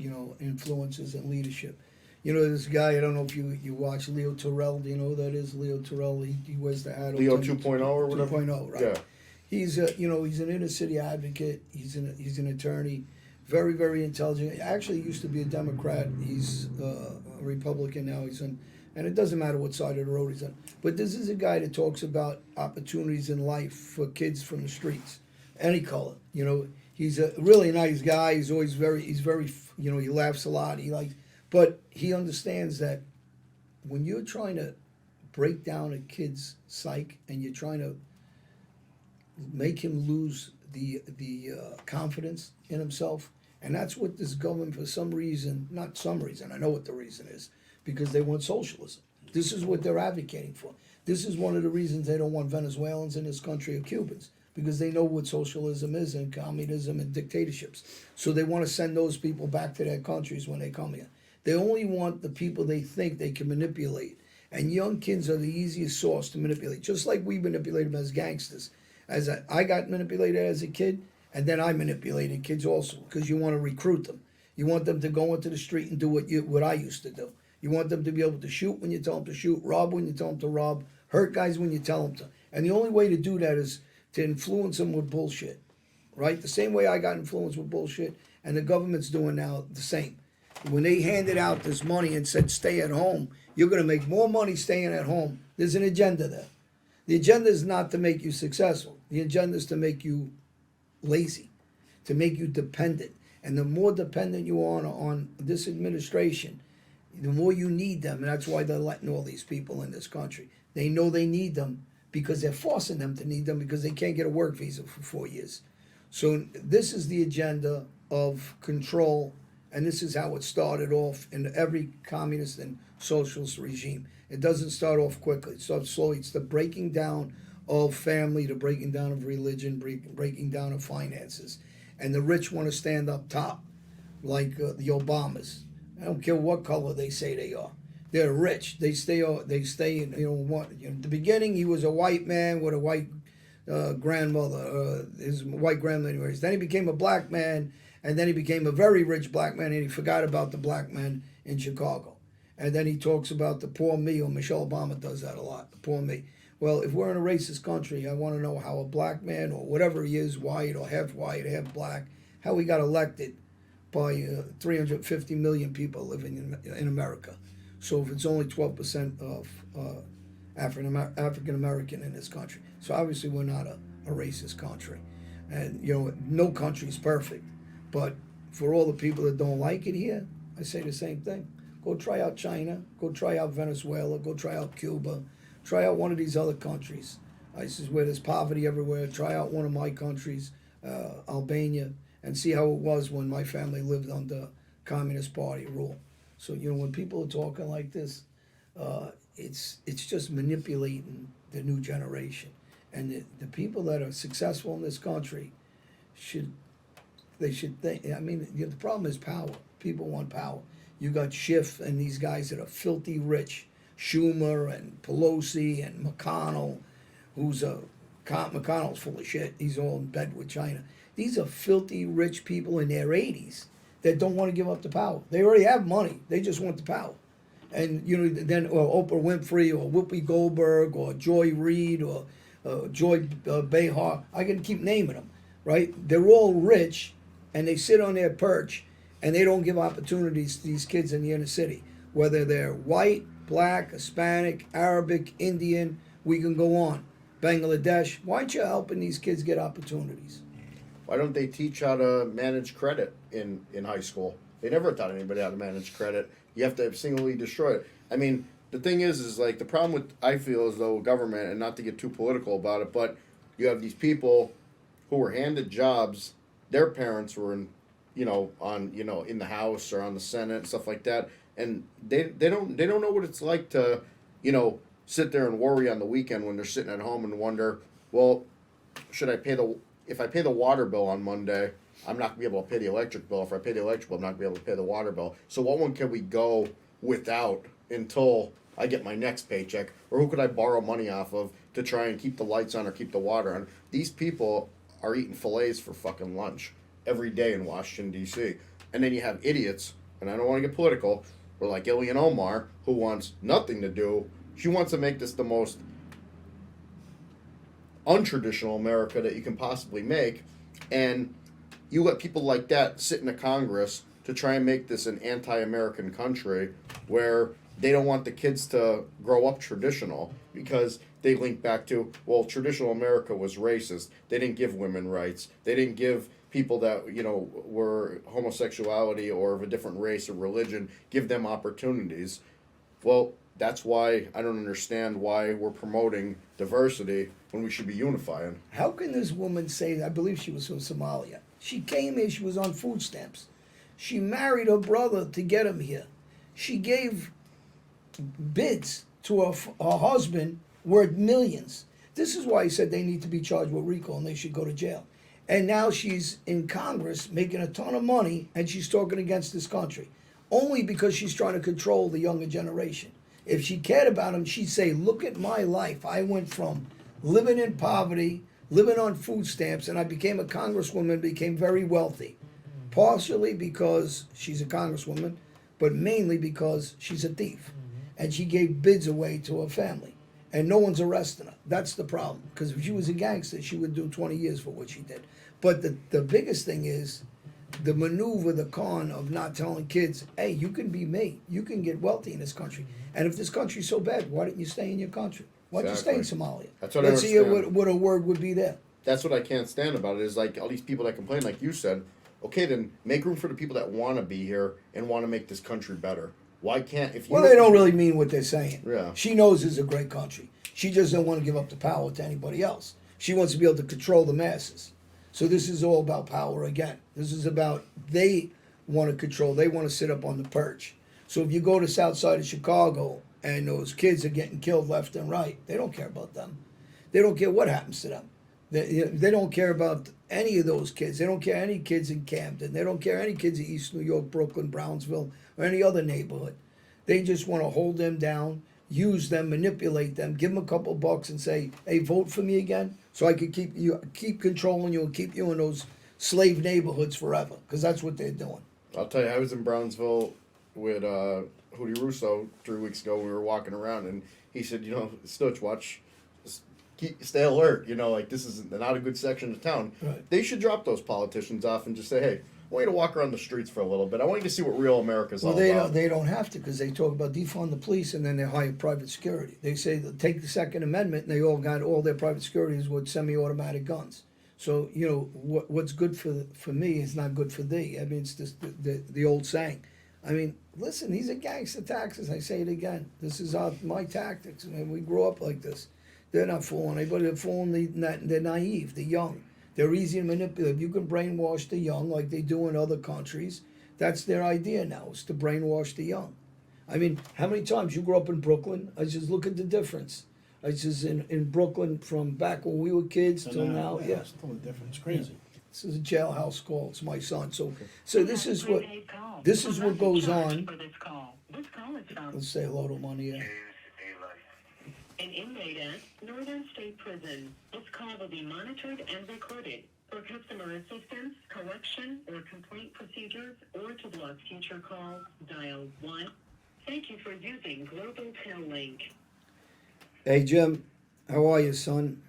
influences and leadership. This guy, I don't know if you watch Leo Terrell. Do you know who that is? Leo Terrell, he wears the hat. Leo 2.0 or whatever? 2.0, right. Yeah. He's he's an inner city advocate. He's an attorney. Very, very intelligent. Actually, he used to be a Democrat. He's a Republican now. And it doesn't matter what side of the road he's on. But this is a guy that talks about opportunities in life for kids from the streets, any color. He's a really nice guy. He's very, he laughs a lot. But he understands that when you're trying to break down a kid's psyche and you're trying to make him lose the confidence in himself, and that's what this government, for some reason, not some reason, I know what the reason is, because they want socialism. This is what they're advocating for. This is one of the reasons they don't want Venezuelans in this country or Cubans, because they know what socialism is and communism and dictatorships. So they want to send those people back to their countries when they come here. They only want the people they think they can manipulate. And young kids are the easiest source to manipulate, just like we manipulate them as gangsters. I got manipulated as a kid, and then I manipulated kids also, because you want to recruit them. You want them to go into the street and do what I used to do. You want them to be able to shoot when you tell them to shoot, rob when you tell them to rob, hurt guys when you tell them to. And the only way to do that is to influence them with bullshit. right? The same way I got influenced with bullshit, and the government's doing now the same. When they handed out this money and said stay at home, you're going to make more money staying at home. There's an agenda there. The agenda is not to make you successful. The agenda is to make you lazy, to make you dependent. And the more dependent you are on this administration, the more you need them. And that's why they're letting all these people in this country. They know they need them because they're forcing them to need them because they can't get a work visa for 4 years. So this is the agenda of control, and this is how it started off in every communist and socialist regime. It doesn't start off quickly. It starts slowly. It's the breaking down of family, the breaking down of religion, breaking down of finances. And the rich want to stand up top, like the Obamas. I don't care what color they say they are. They're rich. They stay in, the beginning he was a white man with a white grandmother, his white grandmother anyways. Then he became a black man, and then he became a very rich black man, and he forgot about the black men in Chicago. And then he talks about the poor me, or Michelle Obama does that a lot, the poor me. Well, if we're in a racist country, I want to know how a black man, or whatever he is, white or half black, how he got elected by 350 million people living in America. So if it's only 12% of African American in this country. So obviously we're not a racist country. And, no country is perfect. But for all the people that don't like it here, I say the same thing. Go try out China. Go try out Venezuela. Go try out Cuba. Try out one of these other countries. This is where there's poverty everywhere. Try out one of my countries, Albania, and see how it was when my family lived under Communist Party rule. So, when people are talking like this, it's just manipulating the new generation. And the people that are successful in this country should think. I mean, the problem is power. People want power. You got Schiff and these guys that are filthy rich. Schumer and Pelosi and McConnell, McConnell's full of shit. He's all in bed with China. These are filthy rich people in their 80s that don't want to give up the power. They already have money. They just want the power. And, then Oprah Winfrey or Whoopi Goldberg or Joy Reid or Joy Behar, I can keep naming them, right? They're all rich, and they sit on their perch, and they don't give opportunities to these kids in the inner city, whether they're white, black, Hispanic, Arabic, Indian, we can go on. Bangladesh. Why aren't you helping these kids get opportunities? Why don't they teach how to manage credit in high school? They never taught anybody how to manage credit. You have to singly destroy it. I mean, the thing is like the problem with, I feel as though government, and not to get too political about it, but you have these people who were handed jobs, their parents were in, in the House or on the Senate and stuff like that. And they don't know what it's like to, sit there and worry on the weekend when they're sitting at home and wonder, well, if I pay the water bill on Monday, I'm not gonna be able to pay the electric bill. If I pay the electric bill, I'm not gonna be able to pay the water bill. So what one can we go without until I get my next paycheck? Or who could I borrow money off of to try and keep the lights on or keep the water on? These people are eating fillets for fucking lunch every day in Washington, D.C. And then you have idiots, and I don't want to get political, or like Ilhan Omar, who wants nothing to do. She wants to make this the most untraditional America that you can possibly make. And you let people like that sit in the Congress to try and make this an anti-American country where they don't want the kids to grow up traditional because they link back to, well, traditional America was racist. They didn't give women rights. They didn't give people that, were homosexuality or of a different race or religion, give them opportunities. Well, that's why I don't understand why we're promoting diversity when we should be unifying. How can this woman say, I believe she was from Somalia. She came here, she was on food stamps. She married her brother to get him here. She gave bids to her husband worth millions. This is why he said they need to be charged with RICO and they should go to jail. And now she's in Congress making a ton of money and she's talking against this country. Only because she's trying to control the younger generation. If she cared about them, she'd say, look at my life. I went from living in poverty, living on food stamps, and I became a congresswoman, became very wealthy. Partially because she's a congresswoman, but mainly because she's a thief. And she gave bids away to her family. and no one's arresting her. That's the problem. Because if she was a gangster, she would do 20 years for what she did. But the biggest thing is the maneuver, the con of not telling kids, hey, you can be me. You can get wealthy in this country. And if this country's so bad, why didn't you stay in your country? Why'd you stay in Somalia? That's what Let's I see understand. what a word would be there. That's what I can't stand about it, is like all these people that complain, like you said, okay, then make room for the people that want to be here and want to make this country better. Why can't, if you... Well, they don't really mean what they're saying. Yeah. She knows it's a great country. She just don't want to give up the power to anybody else. She wants to be able to control the masses. So this is all about power again. This is about they want to control. They want to sit up on the perch. So if you go to south side of Chicago and those kids are getting killed left and right, they don't care about them. They don't care what happens to them. They don't care about any of those kids. They don't care any kids in Camden. They don't care any kids in East New York, Brooklyn, Brownsville, or any other neighborhood. They just want to hold them down, use them, manipulate them, give them a couple bucks and say, hey, vote for me again so I can keep controlling you and keep you in those slave neighborhoods forever, because that's what they're doing. I'll tell you, I was in Brownsville with Hootie Russo 3 weeks ago. We were walking around, and he said, Stuch, watch, stay alert. Like, this is not a good section of town. Right. They should drop those politicians off and just say, hey, I want you to walk around the streets for a little bit. I want you to see what real America's all about. They don't have to, because they talk about defund the police and then they hire private security. They say take the Second Amendment, and they all got all their private securities with semi-automatic guns. So what's good for me is not good for thee. I mean, it's just the old saying. I mean, listen, these are gangster tactics. I say it again. This is my tactics. I mean, we grew up like this. They're not fooling anybody. They're fooling they're naive. They're young. They're easy to manipulate. You can brainwash the young like they do in other countries. That's their idea now, is to brainwash the young. I mean, how many times you grew up in Brooklyn? I just look at the difference. I just in Brooklyn from back when we were kids till now. Yeah, it's totally different. It's crazy. This is a jailhouse call. It's my son. So this is what goes on. Let's say hello to him on the air. An inmate at Northern State Prison. This call will be monitored and recorded. For customer assistance, correction, or complaint procedures, or to block future calls, dial 1. Thank you for using Global Tel Link. Hey, Jim. How are you, son?